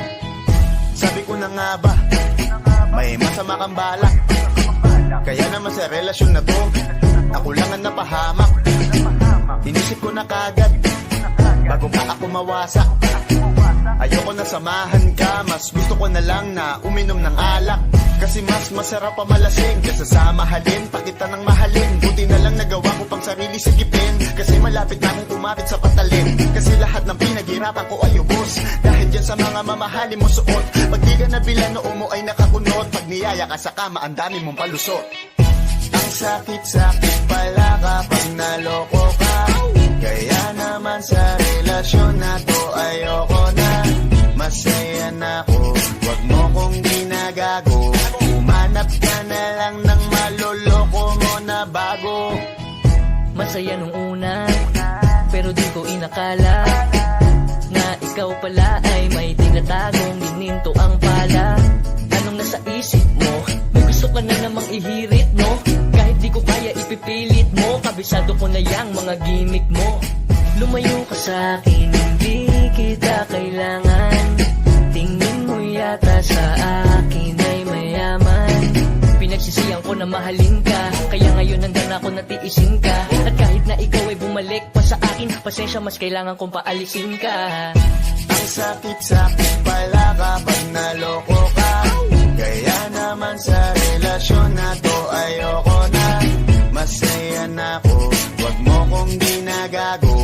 Sabi ko na nga ba, may masama kang balak. Kaya naman sa relasyon na to, ako lang ang napahamak. Inisip ko na kagad, bago pa ako mawasak. Ayoko na samahan ka, mas gusto ko na lang na uminom ng alak. Kasi mas masarap pa malasing kaysa sa mahalin, pa kita ng mahalin. Buti na lang nagawa ko pang sarili sigipin. Kasi malapit na akong kumapit sa patalin. Kasi lahat ng pinaghirapan ko ay ubos dahil dyan sa mga mamahalin mo suot. Pag di ka nabila noo mo ay nakakunot. Pag niyaya ka sa kama ang dami mong palusot. Ang sakit-sakit pala kapag naloko ka. Kaya naman sa relasyon na to ayoko na. Masaya na ako, wag mo kong ginagago. Umanap ka na lang ng maloloko mo na bago. Masaya nung una, pero di ko inakala na ikaw pala ay may tinatagong gininto ang pala. Anong nasa isip mo? May gusto ka na namang ihirit, no? Kahit di ko kaya ipipilit mo, kabisado ko na yang mga gimmick mo. Lumayo ka sa akin, hindi kita kailangan. Tingin mo yata sa akin ay mayaman. Pinagsisiyan ko na mahalin ka, kaya ngayon hanggang ako natiisin ka. At kahit na ikaw ay bumalik pa sa akin, pasensya mas kailangan kong paalisin ka. Ang sakit-sakit pala kapag naloko ka. Kaya naman sa relasyon na to ayoko na. Masaya na ako, wag mo kong ginagago.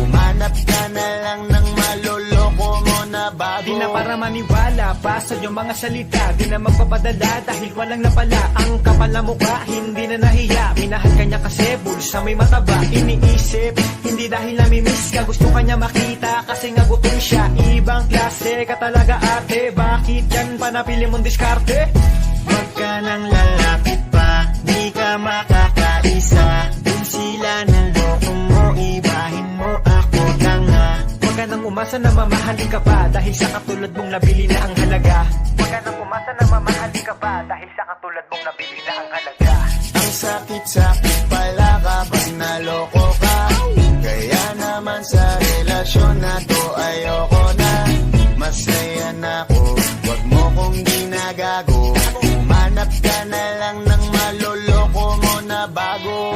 Manap ka na lang ng maloloko mo na bago. Di na para maniwala pa sa iyong mga salita. Di na magpapadala dahil walang napala. Ang kapal na mukha, hindi na nahiya. Minahal ka niya kasi bulsa may mataba. Iniisip, hindi dahil namimiss ka. Gusto ka niya makita kasi nga gutom siya. Ibang klase ka talaga ate. Bakit yan pa napili mong diskarte? Wag ka nang lalapit pa, di ka makakaisa. Dun sila ng loko mo, ibahin mo ako tanga. Huwag ka nang umasa na mamahalin ka pa dahil sa katulad mong nabili na ang halaga. Huwag ka nang umasa na mamahalin ka pa dahil sa katulad mong nabili na ang halaga. Ang sakit-sakit pala kapag naloko ka. Kaya naman sa relasyon na to ayoko na. Masaya na ako, wag mo kong ginagago. Manap ka na lang ng maloloko mo na bago.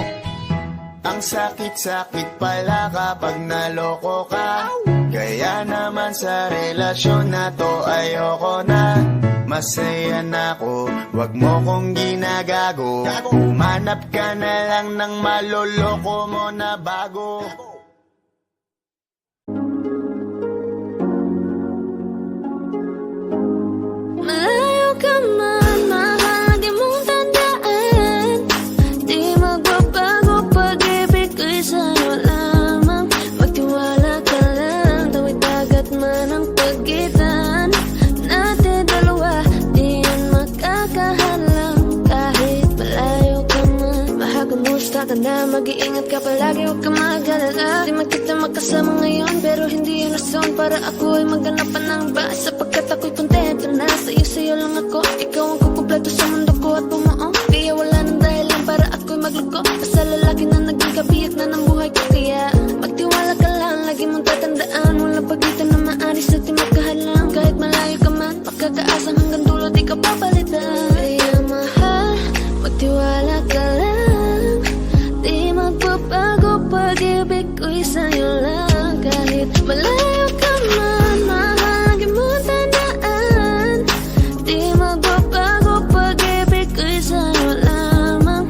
Ang sakit-sakit pala kapag naloko ka. Kaya naman sa relasyon na to ayoko na. Masaya na ako, wag mo kong ginagago. Manap ka na lang ng maloloko mo na bago. Malayo ka man, mahal, di mong tandaan. Di magbabago, pag-ibig ko'y sa'yo lamang. Magtiwala ka lang, tawid dagat man ang pagitan natin dalawa, di yan makakahalang. Kahit malayo ka man, mahal, kumusta ka na? Mag-iingat ka palagi, huwag ka mag-alala. Di man kita magkasama ngayon, pero hindi yung rason para ako ay maghanap pa ng iba. Sapagkat ako'y kontento na sa'yo lang ako. Ikaw ang kukumpleto sa mundo ko at bumuo. Kaya wala nang dahilan para ako'y magluko. Basta lalaki na naging kabiyak na ng buhay ko. Kaya magtiwala ka lang, lagi mong tatandaan. Walang pagitan na maaris at di magkahalang. Kahit malayo ka man, makakaasang hanggang dulo di ka papalitan. Kaya mahal, magtiwala ka lang. Di magbabago, pag-ibig ko'y sa'yo lang. Kahit malayo ka man, mahal, lagi mong tandaan. Di magbabago, pag-ibig ko'y sa'yo lamang.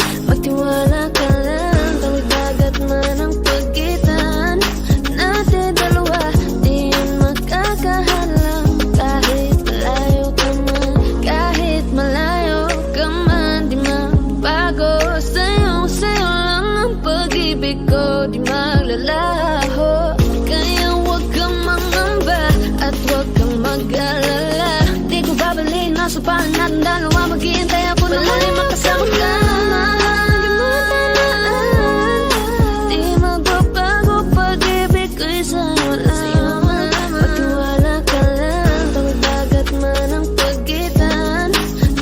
pa natin dalawa, maghihintay ako na muli makasama ka. Di magbabago pag-ibig ko'y sa'yo lang. Pagtiwala ka lang, tawid dagat man ang pagitan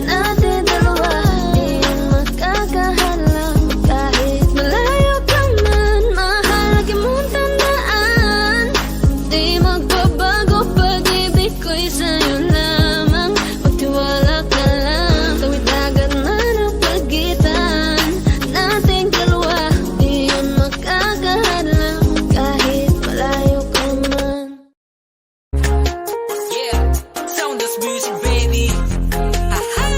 natin dalawa. Di yan makakahalang kahit malayo ka man, mahal lagi mong tandaan. Di magbabago pag-ibig ko'y sa'yo lamang. Pagtiwala ka lang, tawid dagat man ang pagitan nating dalawa. Di yan makakahalang kahit malayo ka man. Yeah, Soundless music baby. Aha!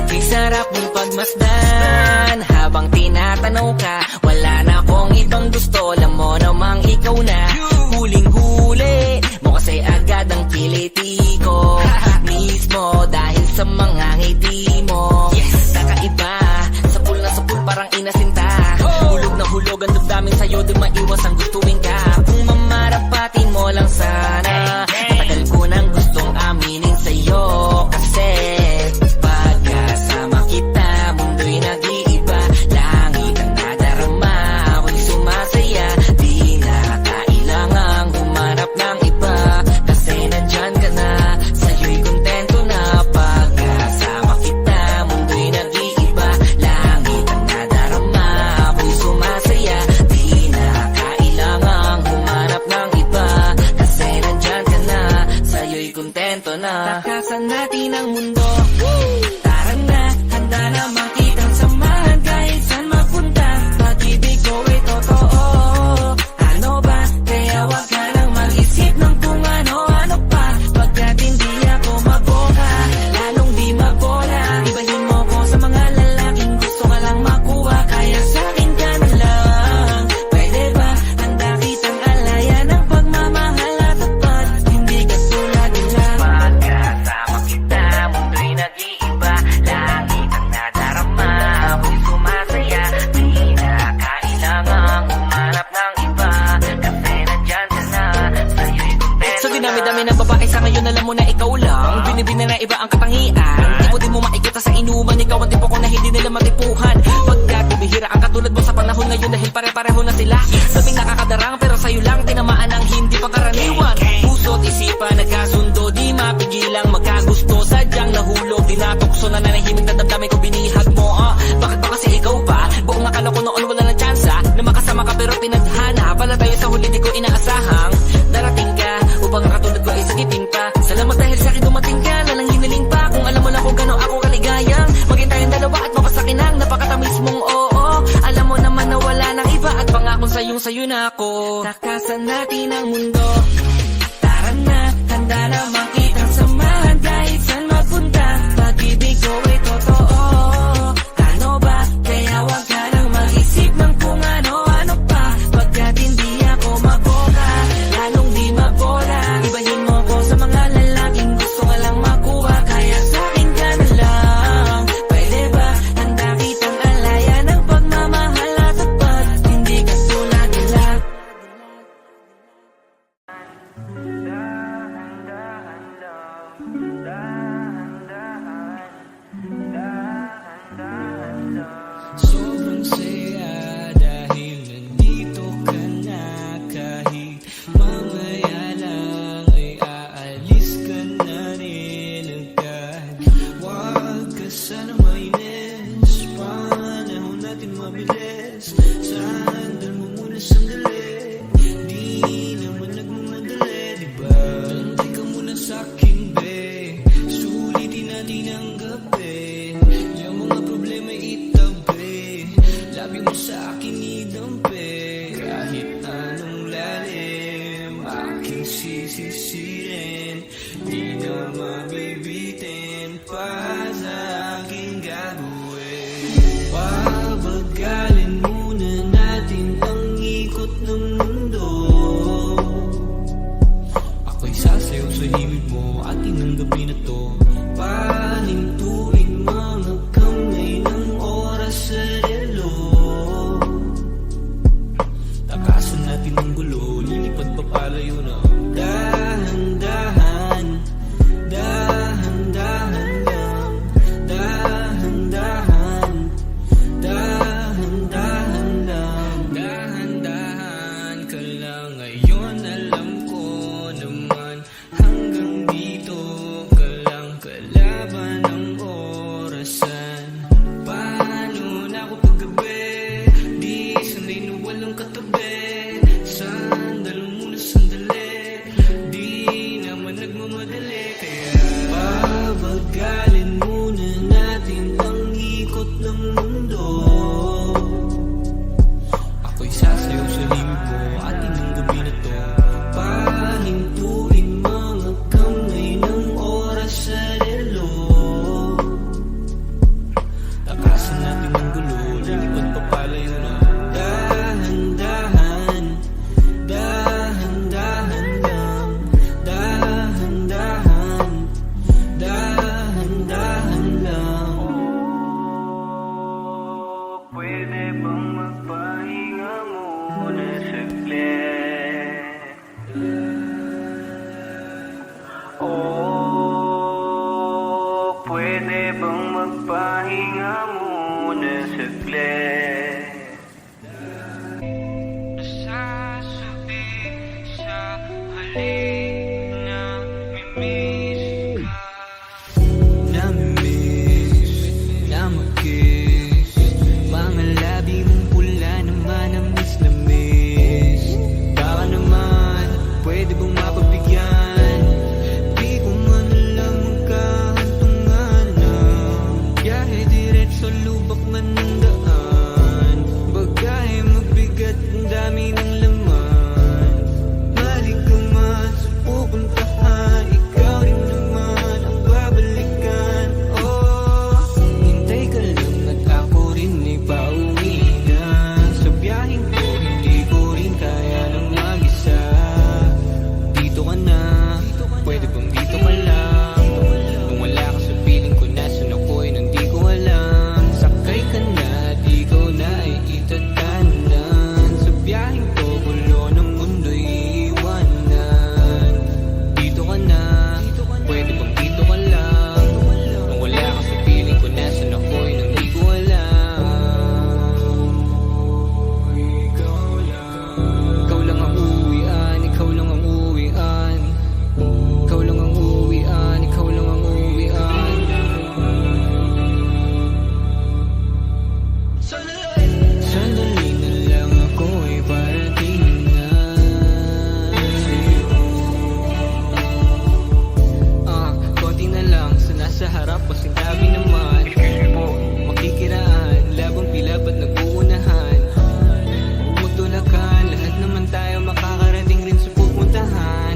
Di sarap mong pagmasdan habang tinatanaw ka. Wala na akong ibang gusto, alam mo namang ikaw na. Huling-huli mo kasi agad ang kiliti ko mismo dahil sa mga ngiti mo. Kakaiba, sapul na sapul parang inasinta. Hulog na hulog ang damdamin sa'yo, di maiwas ang gustuin ka. Kung mamarapatin mo lang sana, matagal ko nang gustong aminin sa'yo. Kasi pagkasama kita, mundo'y nag-iiba. Langit ang nadarama, ako'y sumasaya. Di na kailangang humanap ng iba, kasi nandyan ka na, sa'yo'y kontento na. Pagkasama kita, mundo'y nag-iiba. Langit ang nadarama, ako'y sumasaya. Di na kailangang humanap ng iba, kasi nandyan ka na, sa'yo'y kontento na. Takasan natin ang mundo, tara na, handa na makitang samahan kahit saan magpunta. Pag-ibig ko ay totoo, ano ba? Kaya wag ka nang mag-isip ng kung ano-ano pa. Pagkat hindi ako maboka, lalong di mabola. Ibahin mo ko sa mga lalaking gusto ka lang makuha. Kaya sa'kin ka na lang, pwede ba? Handa kitang alayan ng pagmamahal at tapat. Hindi ka tulad nila. Pagkasama kita, mundo'y nag-iiba. Langit ang nadarama, ako'y sumasaya. Di na kailangang humanap ng iba, kasi nandyan ka na, sa'yo'y kontento. So dinami-dami ng babae sa ngayon, alam mo na ikaw lang. Binibina na iba ang katangian. Tipo di mo makikita sa inuman, ikaw ang tipo ko na hindi nila matipuhan. Pagkat bibihira ang katulad mo sa panahon ngayon, dahil pare-pareho na sila. Sabing nakakadarang pero sa'yo lang tinamaan ang hindi pangkaraniwan. Puso't isipan nagkasundo, di mapigilang magkagusto. Sadyang nahulog, dinatokso na nanahimik na damdamin ko, binihag mo. Bakit ba kasi ikaw pa? Buong akala ko noon wala ng tsansa na makasama ka, pero tinadhana pala tayo sa huli, di ko inaasahang darating ka upang ang katulad ko ay sagipin pa. Salamat dahil sa akin dumating ka, lalang hiniling pa. Kung alam mo lang kung gano'n ako kaligayang maging tayong dalawa at mapasakin ang napakatamis mong oo. Alam mo naman na wala nang iba at pangakong sa'yo na ako. Takasan natin ang mundo, tara na, handa na makitang samahan kahit saan magpunta. Pag-ibig ko ay totoo, ano ba? Kaya wag ka nang mag-isip ng kung ano-ano pa. Pagkat hindi ako maboka, lalong di mabola. Ibahin mo ko sa mga lalaking gusto ka lang makuha. Kaya sa'kin ka na lang, pwede ba? Handa kitang alayan ng pagmamahal at tapat. Hindi ka tulad nila. Sobrang saya dahil nandito ka na. Kahit mamaya lang ay aalis ka na rin agad. Huwag ka sana mainis, panahon natin mabilis. Sandal mo muna sandali, di naman nagmamadali, diba? Tantay ka muna sa'kin, be, sulitin natin ang gabi. Yung mga problema itabi, labi mo sa akin idampi. Kahit anong lalim, aking sisisirin, di na mabibitin pa sa aking gagawin. Pabagalin muna natin ang ikot ng mundo. Ako'y sasayaw sa himig mo, atin ang gabi na to. Panintuin mga kamay ng oras sa relo. saglit. Nasasabi sa halik na mimiss ka. Namimiss na mag-kiss, mga labi mong pula naman na miss na miss. Baka naman, pwede bang mapagbigyan? Di ko man alam magkahantungan na biyahe diretso lubak man ng daan. Bagay mabigat, ang dami ng laman. Mali ka man sa pupuntahan, ikaw rin naman ang babalikan. Oh, hintay ka lang at ako rin ay pauwi na. Sa biyaheng ko, hindi ko rin kaya nang mag-isa. Dito ka na, pwede bang dito ka lang? Kung wala ka sa piling ko, nasan ako'y nandi ko alam. Sakay ka na at ikaw na ay itatanan. Sa biyaheng ko, gulo ng mundo'y iiwanan. Dito ka na, pwede bang dito ka lang? Kung wala ka sa piling ko, nasan ako'y nandi ko alam. Ikaw lang ang uwian, ikaw lang ang uwian. Ikaw lang ang uwian, ikaw lang ang uwian. Sandali na lang ako ay parating na sa'yo. Konti na lang sa nasa harap o sinabi naman. Makikiraan, labang pila ba't nag-uunahan? Magtulakan, lahat naman tayo makakarating rin sa pupuntahan.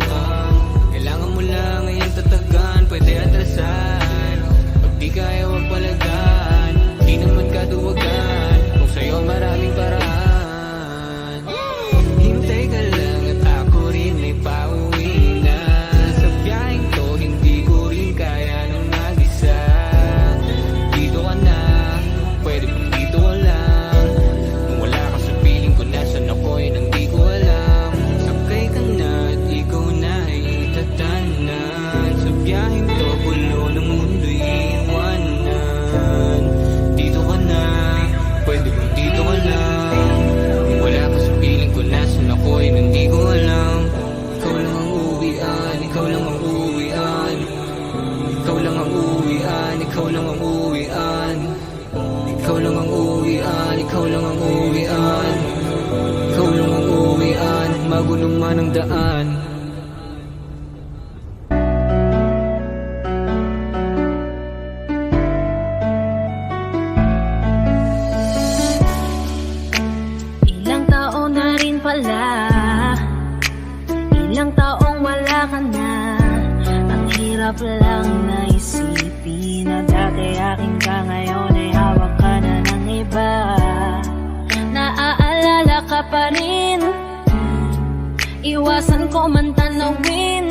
Kailangan mo lang ngayon tatagan, pwede atrasan. Pag di kaya wag palagan, di naman kaduwagan. Kung sa'yo maraming paraan. Hintay ka lang at ako rin ay pauwi na. Sa biyaheng to, hindi ko rin kaya nang mag-isa. Dito ka na, pwede bang dito ka lang? Kung wala ka sa piling ko, nasan ako'y nandi ko alam. Sakay ka na at ikaw na ay itatanan. Sa biyaheng to, gulo ng mundo'y iwanan. Dito ka na, pwede bang dito ka lang? Kung wala ka sa piling ko, nasan ako'y nandi ko alam. Ikaw lang ang uwian, ikaw lang ang uwian. Ikaw lang ang uwian, ikaw lang ang uwian. Ikaw lang ang uwian, ikaw lang ang uwian. Ikaw lang ang uwian, magulong man ang daan. Ilang taon na rin pala, ilang taong wala ka na. Ang hirap lang na isipin na dati aking ka, ngayon ay hawak ka na ng iba. Naaalala ka pa rin, iwasan ko man tanawin.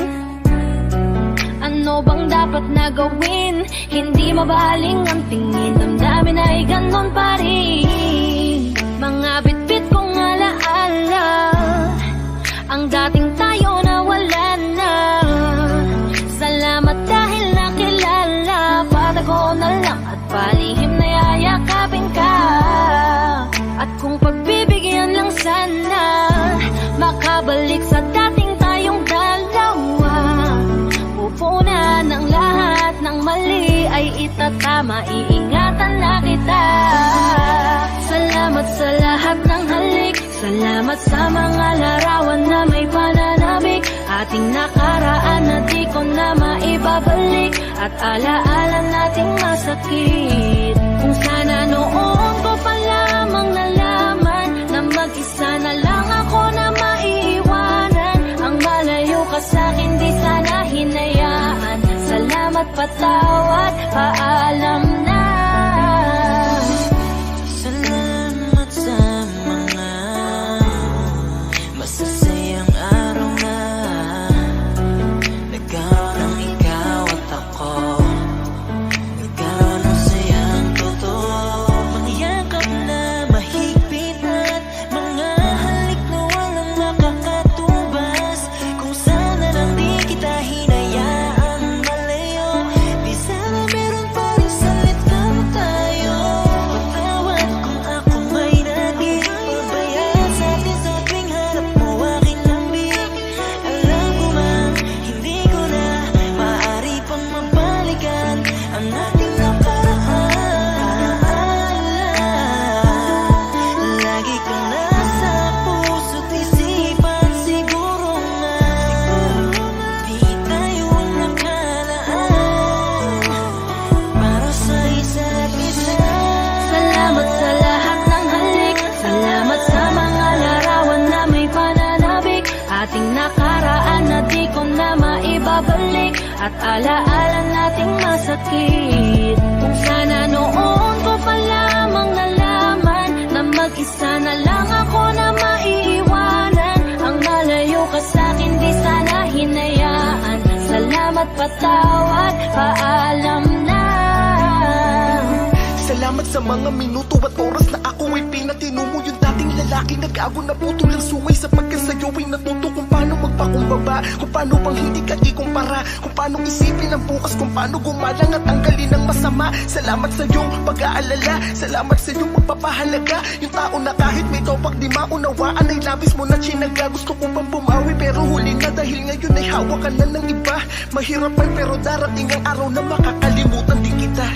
Ano bang dapat na gawin? Hindi mabaling ang tingin, damdamin ay ganon pa rin. Mga bitbit kong alaala, ang dating tayo na wala na. Salamat dahil nakilala, patago na lang at palihim na yayakapin ka. At kung pagbibigyan lang sana, makabalik sa dating tayong dalawa. Pupunan ng lahat ng mali ay itatama, iingatan na kita. Salamat sa lahat ng halik, salamat sa mga larawan na may pananabik. Ating nakaraan na di ko na maibabalik, at alaala nating masakit. Kung sana noon ko pa lamang nalaman na mag-isa na lang ako na maiiwanan. Ang malayo ka sa'kin di sana hinayaan. Salamat, patawad, paalam na. Salamat sa mga masasayang araw na nagkaroon ng ikaw at ako. Nagkaroon ng sayang totoo, mga yakap na mahigpit at mga halik na walang makakatubas. Kung sana lang di kita hinayaan malayo, di sana meron pa rin sa at alaala nating masakit. Kung sana noon ko pa lamang nalaman na mag-isa na lang ako na maiiwanan. Ang malayo ka sa'kin di sana hinayaan. Salamat, patawad, paalam na. Salamat sa mga minuto at oras na ako ay pinatino mo. Yung dating lalaki nag-ago na putol ang suway, sapagkat sa'yo ay natuto kung paano magpakumbaba, kung paano bang hindi ka ikumpara, kung paano isipin ang bukas, kung paano gumalang at tanggalin ang masama. Salamat sa iyong pag-aalala, salamat sa iyong pagpapahalaga. Yung tao na kahit may topag di maunawaan ay labis mo na chinaga. Gusto ko pang bumawi pero huli na, dahil ngayon ay hawak ka na ng iba. Mahirap man pero darating ang araw na makakalimutan din kita.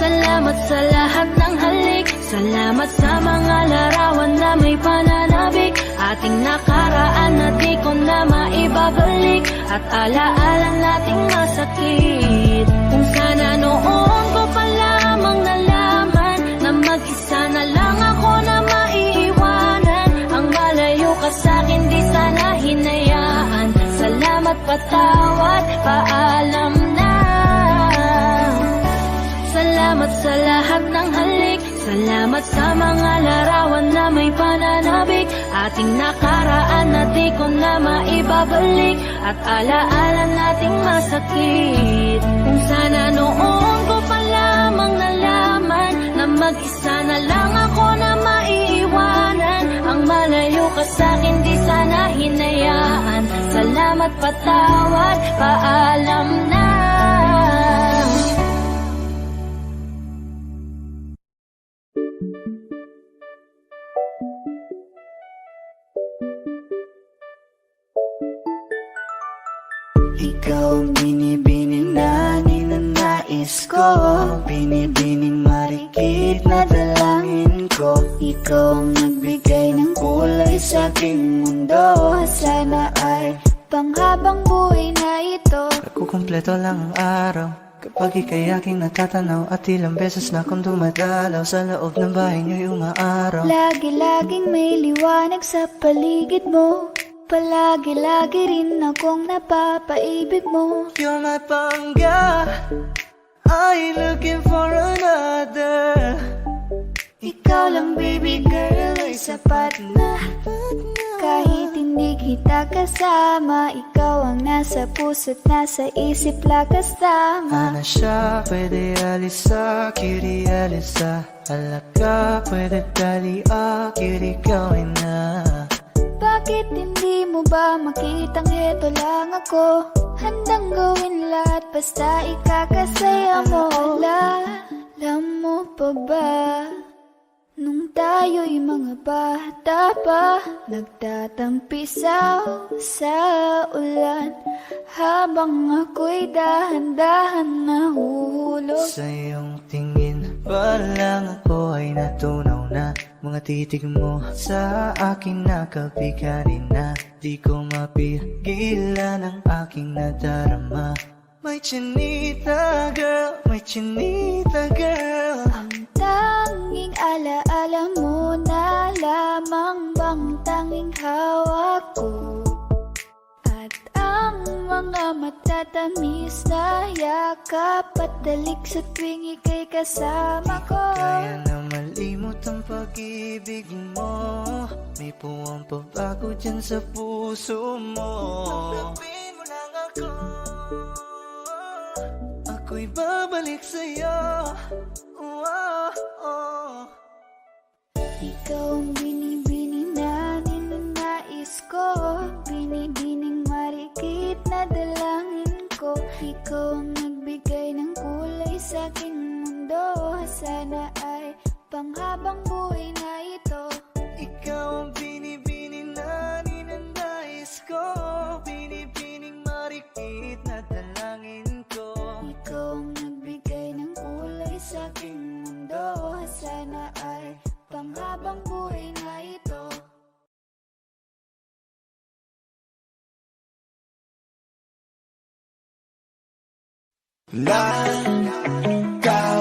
Salamat sa lahat ng halik, salamat sa mga larawan na may pananabik. Ating nakaraan na di ko na maibabalik, at alaala nating masakit. Kung sana noon ko pa lamang nalaman na mag-isa na lang ako na maiiwanan. Ang malayo ka sa'kin di sana hinayaan. Salamat, patawad, paalam na. Salamat sa lahat ng halik, salamat sa mga larawan na may pananabik. Ating nakaraan na di ko na maibabalik, at alaala nating masakit. Kung sana noon ko pa lamang nalaman na mag-isa na lang ako na maiiwanan. Ang malayo ka sa'kin di sana hinayaan. Salamat, patawad, paalam na. Ikaw ang binibini na ninanais ko, binibining marikit na dalangin ko. Ikaw ang nagbigay ng kulay sa aking mundo. Sana ay panghabang buhay na ito. Nagkukumpleto lang ang araw kapag ika'y aking natatanaw, at ilang beses na akong dumadalaw sa loob ng bahay niyo'y umaaraw. Lagi-laging may liwanag sa paligid mo, palagi-lagi rin akong napapaibig mo. You're my pangga, I ain't looking for another. Ikaw lang baby girl ay sapat na. Kahit hindi kita kasama, ikaw ang nasa puso't nasa isip lakas tama. Ana siya, pwede alisa, cutie alisa. Alaka, pwede tali, cutie gawin na. Bakit hindi mo ba makitang heto lang ako? Handang gawin lahat basta ikakasaya mo. Alam mo pa ba, nung tayo'y mga bata pa, nagtatampisaw sa ulan, habang ako'y dahan-dahan nahuhulog. Sa iyong tingin pa lang ako ay natunaw na. Mga titig mo sa akin nakabigari na. Di ko mapigilan ang aking nadarama. My chinita girl, my chinita girl. Ang tanging alaala mo na lamang bang tanging hawak ko, at ang mga matatamis na yakap at dalik sa tuwing ika'y kasama ko. Kaya na malimot ang pag-ibig mo, may puwang pabago dyan sa puso mo. Tanggapin mo lang ako, ako'y babalik sa'yo. Ikaw ang binibini na ninanais ko, binibining marikit na dalangin ko. Ikaw ang nagbigay ng kulay sa aking mundo. Sana ay panghabang buhay na ito. Ikaw ang binibini na ninanais ko, binibining marikit na dalangin ko. Ikaw ang nagbigay ng kulay sa aking mundo. Sana ay panghabang buhay na ito. Nakaw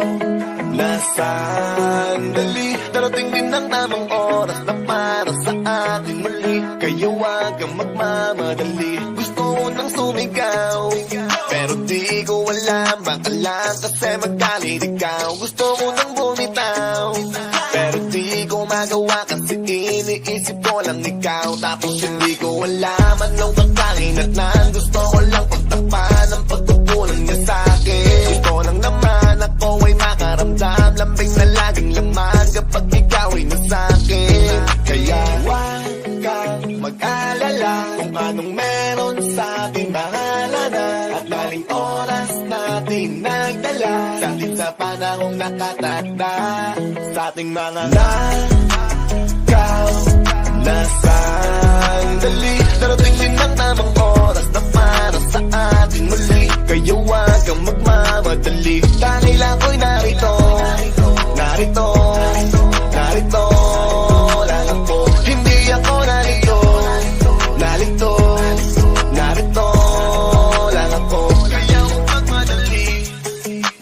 na sandali, darating din ang tamang oras na para sa atin muli. Kaya huwag kang magmamadali, gusto ko nang sumigaw. lamang ka lang kasi magalit ikaw. Gusto mo nang bumitaw, pero di ko magawa kasi iniisip ko lang ikaw. Tapos hindi ko alam anong kakain at nan gusto ko lang pagtakpan ang pagkukulang niya sa'kin. Gusto lang naman ako ay makaramdam lambing na laging laman kapag ikaw ay nasa'kin. Kaya huwag kang mag-alala kung anong meron sa ating mahalanan at maling oras natin nagdala dahil sa panahong nakatakda sa ating mga nakaw na sandali. Darating din ang tamang oras na para sa ating muli. Kaya huwag kang magmamadali dahil ako'y narito, narito, narito lang ako. Hindi ako narito, narito, narito lang ako. Kaya huwag magmadali.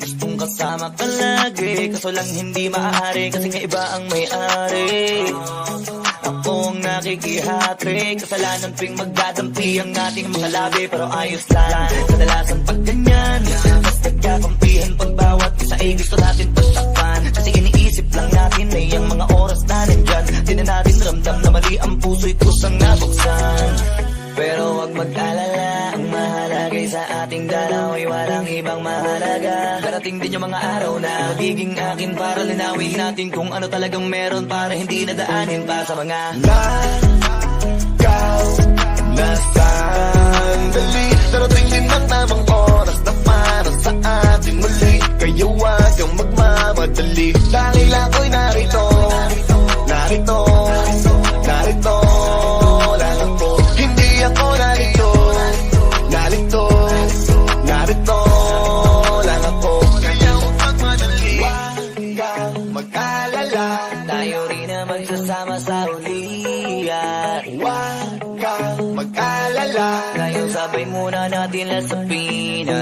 Gustong kasama ka lagi, kaso lang hindi maaari kasi nga iba ang may-ari. Ako ang nakikihati, kasalanan tuwing magdadampi ang ating mga labi, pero ayos lang. Kadalasan pag ganyan, mas nagkakampihan pag bawat isa ay gusto natin pasakpan. Kasi iniisip lang natin na yung mga oras na nandyan. Di na natin ramdam na mali ang puso'y kusang nabuksan. Pero wag mag-alala, ang mahalaga sa ating dalaw ay walang ibang mahalaga. Darating din yung mga araw na magiging akin para linawin natin kung ano talagang meron para hindi nadaanin pa sa mga nakaw na sandali. Darating din ang tamang oras na para sa atin muli. Kaya huwag kang magmamadali dahil ako'y narito, narito, narito lang ako. Hindi ako narito, narito, narito lang ako. Kaya huwag magmadali, huwag kang mag-alala. tayo rin na magsasama sa ulian. Huwag kang mag-alala, Ngayon sabay muna natin lasapina.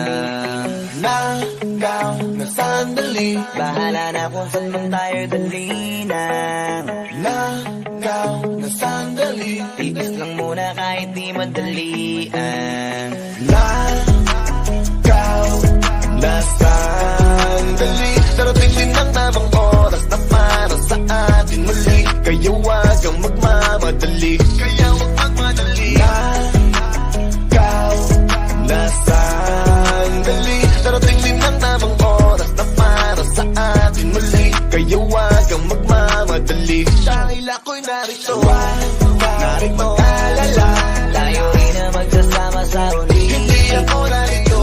nakaw na sandali. Bahala na kung saan man tayo dalinang. Nakaw na sandali. Tigas lang muna kahit di madalian. Nakaw na sandali. Darating din ang tamang oras na para sa atin muli. Kaya huwag kang magmamadali. Kaya huwag magmadali. Nakaw na sandali. Darating din ang tamang oras na para sa atin muli. Kaya huwag kang magmamadali dahil ako'y narito, narito, alala. Tayo rin na magsasama sa ulian. Hindi ako narito,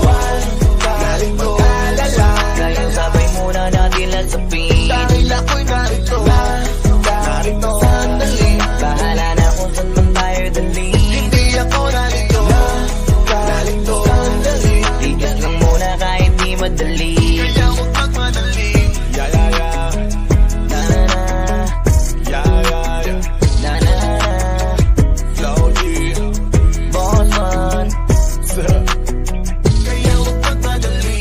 narito, alala. Ngayon sabay muna natin lasapina. Dahil ako'y narito, narito, sandali. Bahala na kung saan man tayo dalhin. Hindi ako narito, narito, sandali. Tigas lang muna kahit di madali. Kaya huwag magmadali. Yeah, yeah, yeah. Na-na-na, Yeah, yeah, yeah. na-na-na, Flow G. boss man. Kaya huwag magmadali.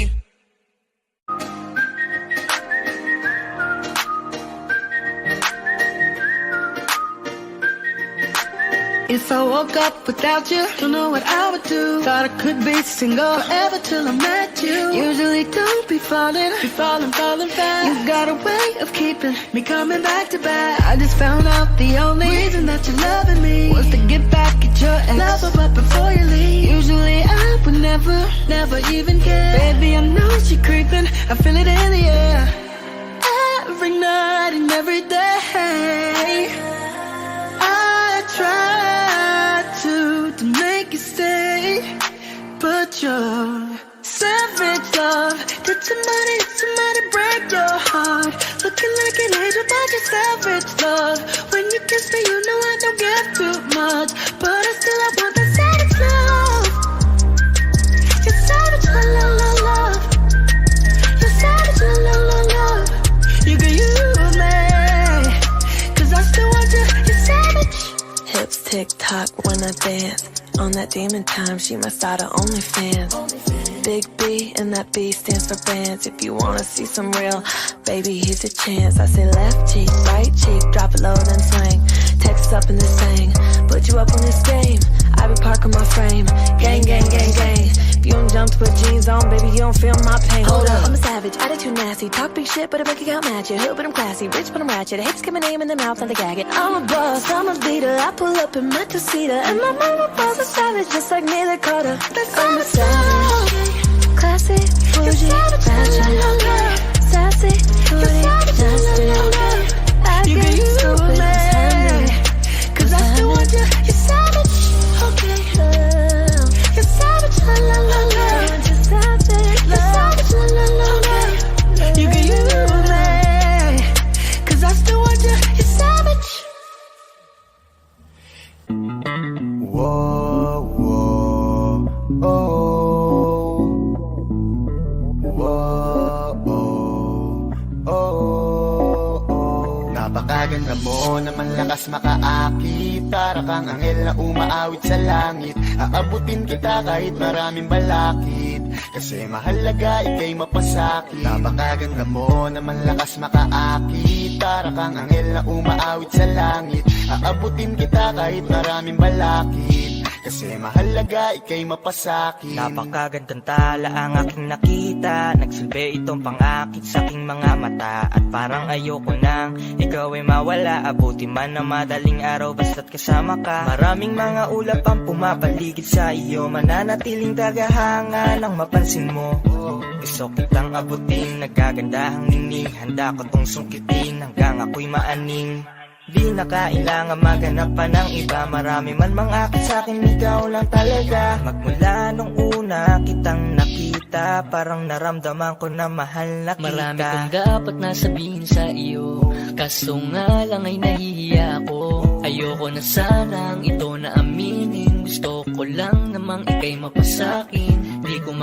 If I woke up without you, don't know what I would do. Thought I could be single forever till I met you. Usually don't be falling fast. You got a way of keeping me coming back to back. I just found out the only reason that you're loving me was to get back at your ex. Love her but before you leave. Usually I would never even care. Baby, I know she creeping, I feel it in the air. Every night and every day I try to make you stay, but you're savage love. Did somebody break your heart? Looking like an angel, but you're savage love. When you kiss me, you know I don't give too much, but I want that savage love. You're savage love. You're savage love. You can use me, 'cause I still want you. You're savage. Hips tick tock when I dance. On that demon time, she my side of OnlyFans. Big B and that B stands for bands. If you wanna see some real, baby, here's a chance. I say left cheek, right cheek, drop it low then swing. Text up in this thing, put you up on this game. I be parking my frame. Gang, gang, gang, gang. If you don't jump to put jeans on, baby, you don't feel my pain. Hold up, I'm a savage, attitude nasty. Talk big shit, but I make it count match it. Hood, but I'm classy. Rich, but I'm ratchet. I hate to get my name in the mouth, not to gag it. I'm a boss, I'm a leader. I pull up in my two-seater. And my mama was a savage, just like Neela Carter. I'm a savage. Classy, bougie, ratchet. Sassy, booty, nasty. I You get can use stupid, me, sandy. 'cause I still want you. You're savage, okay. You're savage, la la la la. You're savage, You're savage, la la la la. You can use me, 'cause I still want you. You're savage. Whoa, whoa, oh. Whoa, oh, oh. Napakaganda mo naman lakas makaakit. Para kang anghel na umaawit sa langit. Aabutin kita kahit maraming balakid. Kasi mahalaga ika'y mapasakit. Napakaganda mo naman lakas makaakit. Para kang anghel na umaawit sa langit. Aabutin kita kahit maraming balakid. Kasi mahalaga ika'y mapasakit. Napakagandang tala ang aking nakita. Nagsilbi itong pangakit sa aking mga mata. At parang ayoko nang ikaw ay mawala. Abuti man na madaling araw basta't kasama ka. Maraming mga ulap ang pumapaligid sa iyo. Mananatiling tagahanga nang mapansin mo. Gusto kitang abutin, nagagandahang ningning. Handa ko tong sungkitin hanggang ako'y maaning. Di na kailangan maghanap pa ng iba. Marami man mangakit sa'kin, ikaw lang talaga. Magmula nung una kitang nakita, parang naramdaman ko na mahal na kita. Marami kong dapat na sabihin sa iyo, kaso nga lang ay nahihiya ako. Ayoko na sanang ito na aminin. Gusto ko lang namang ika'y mapasakin. Di ko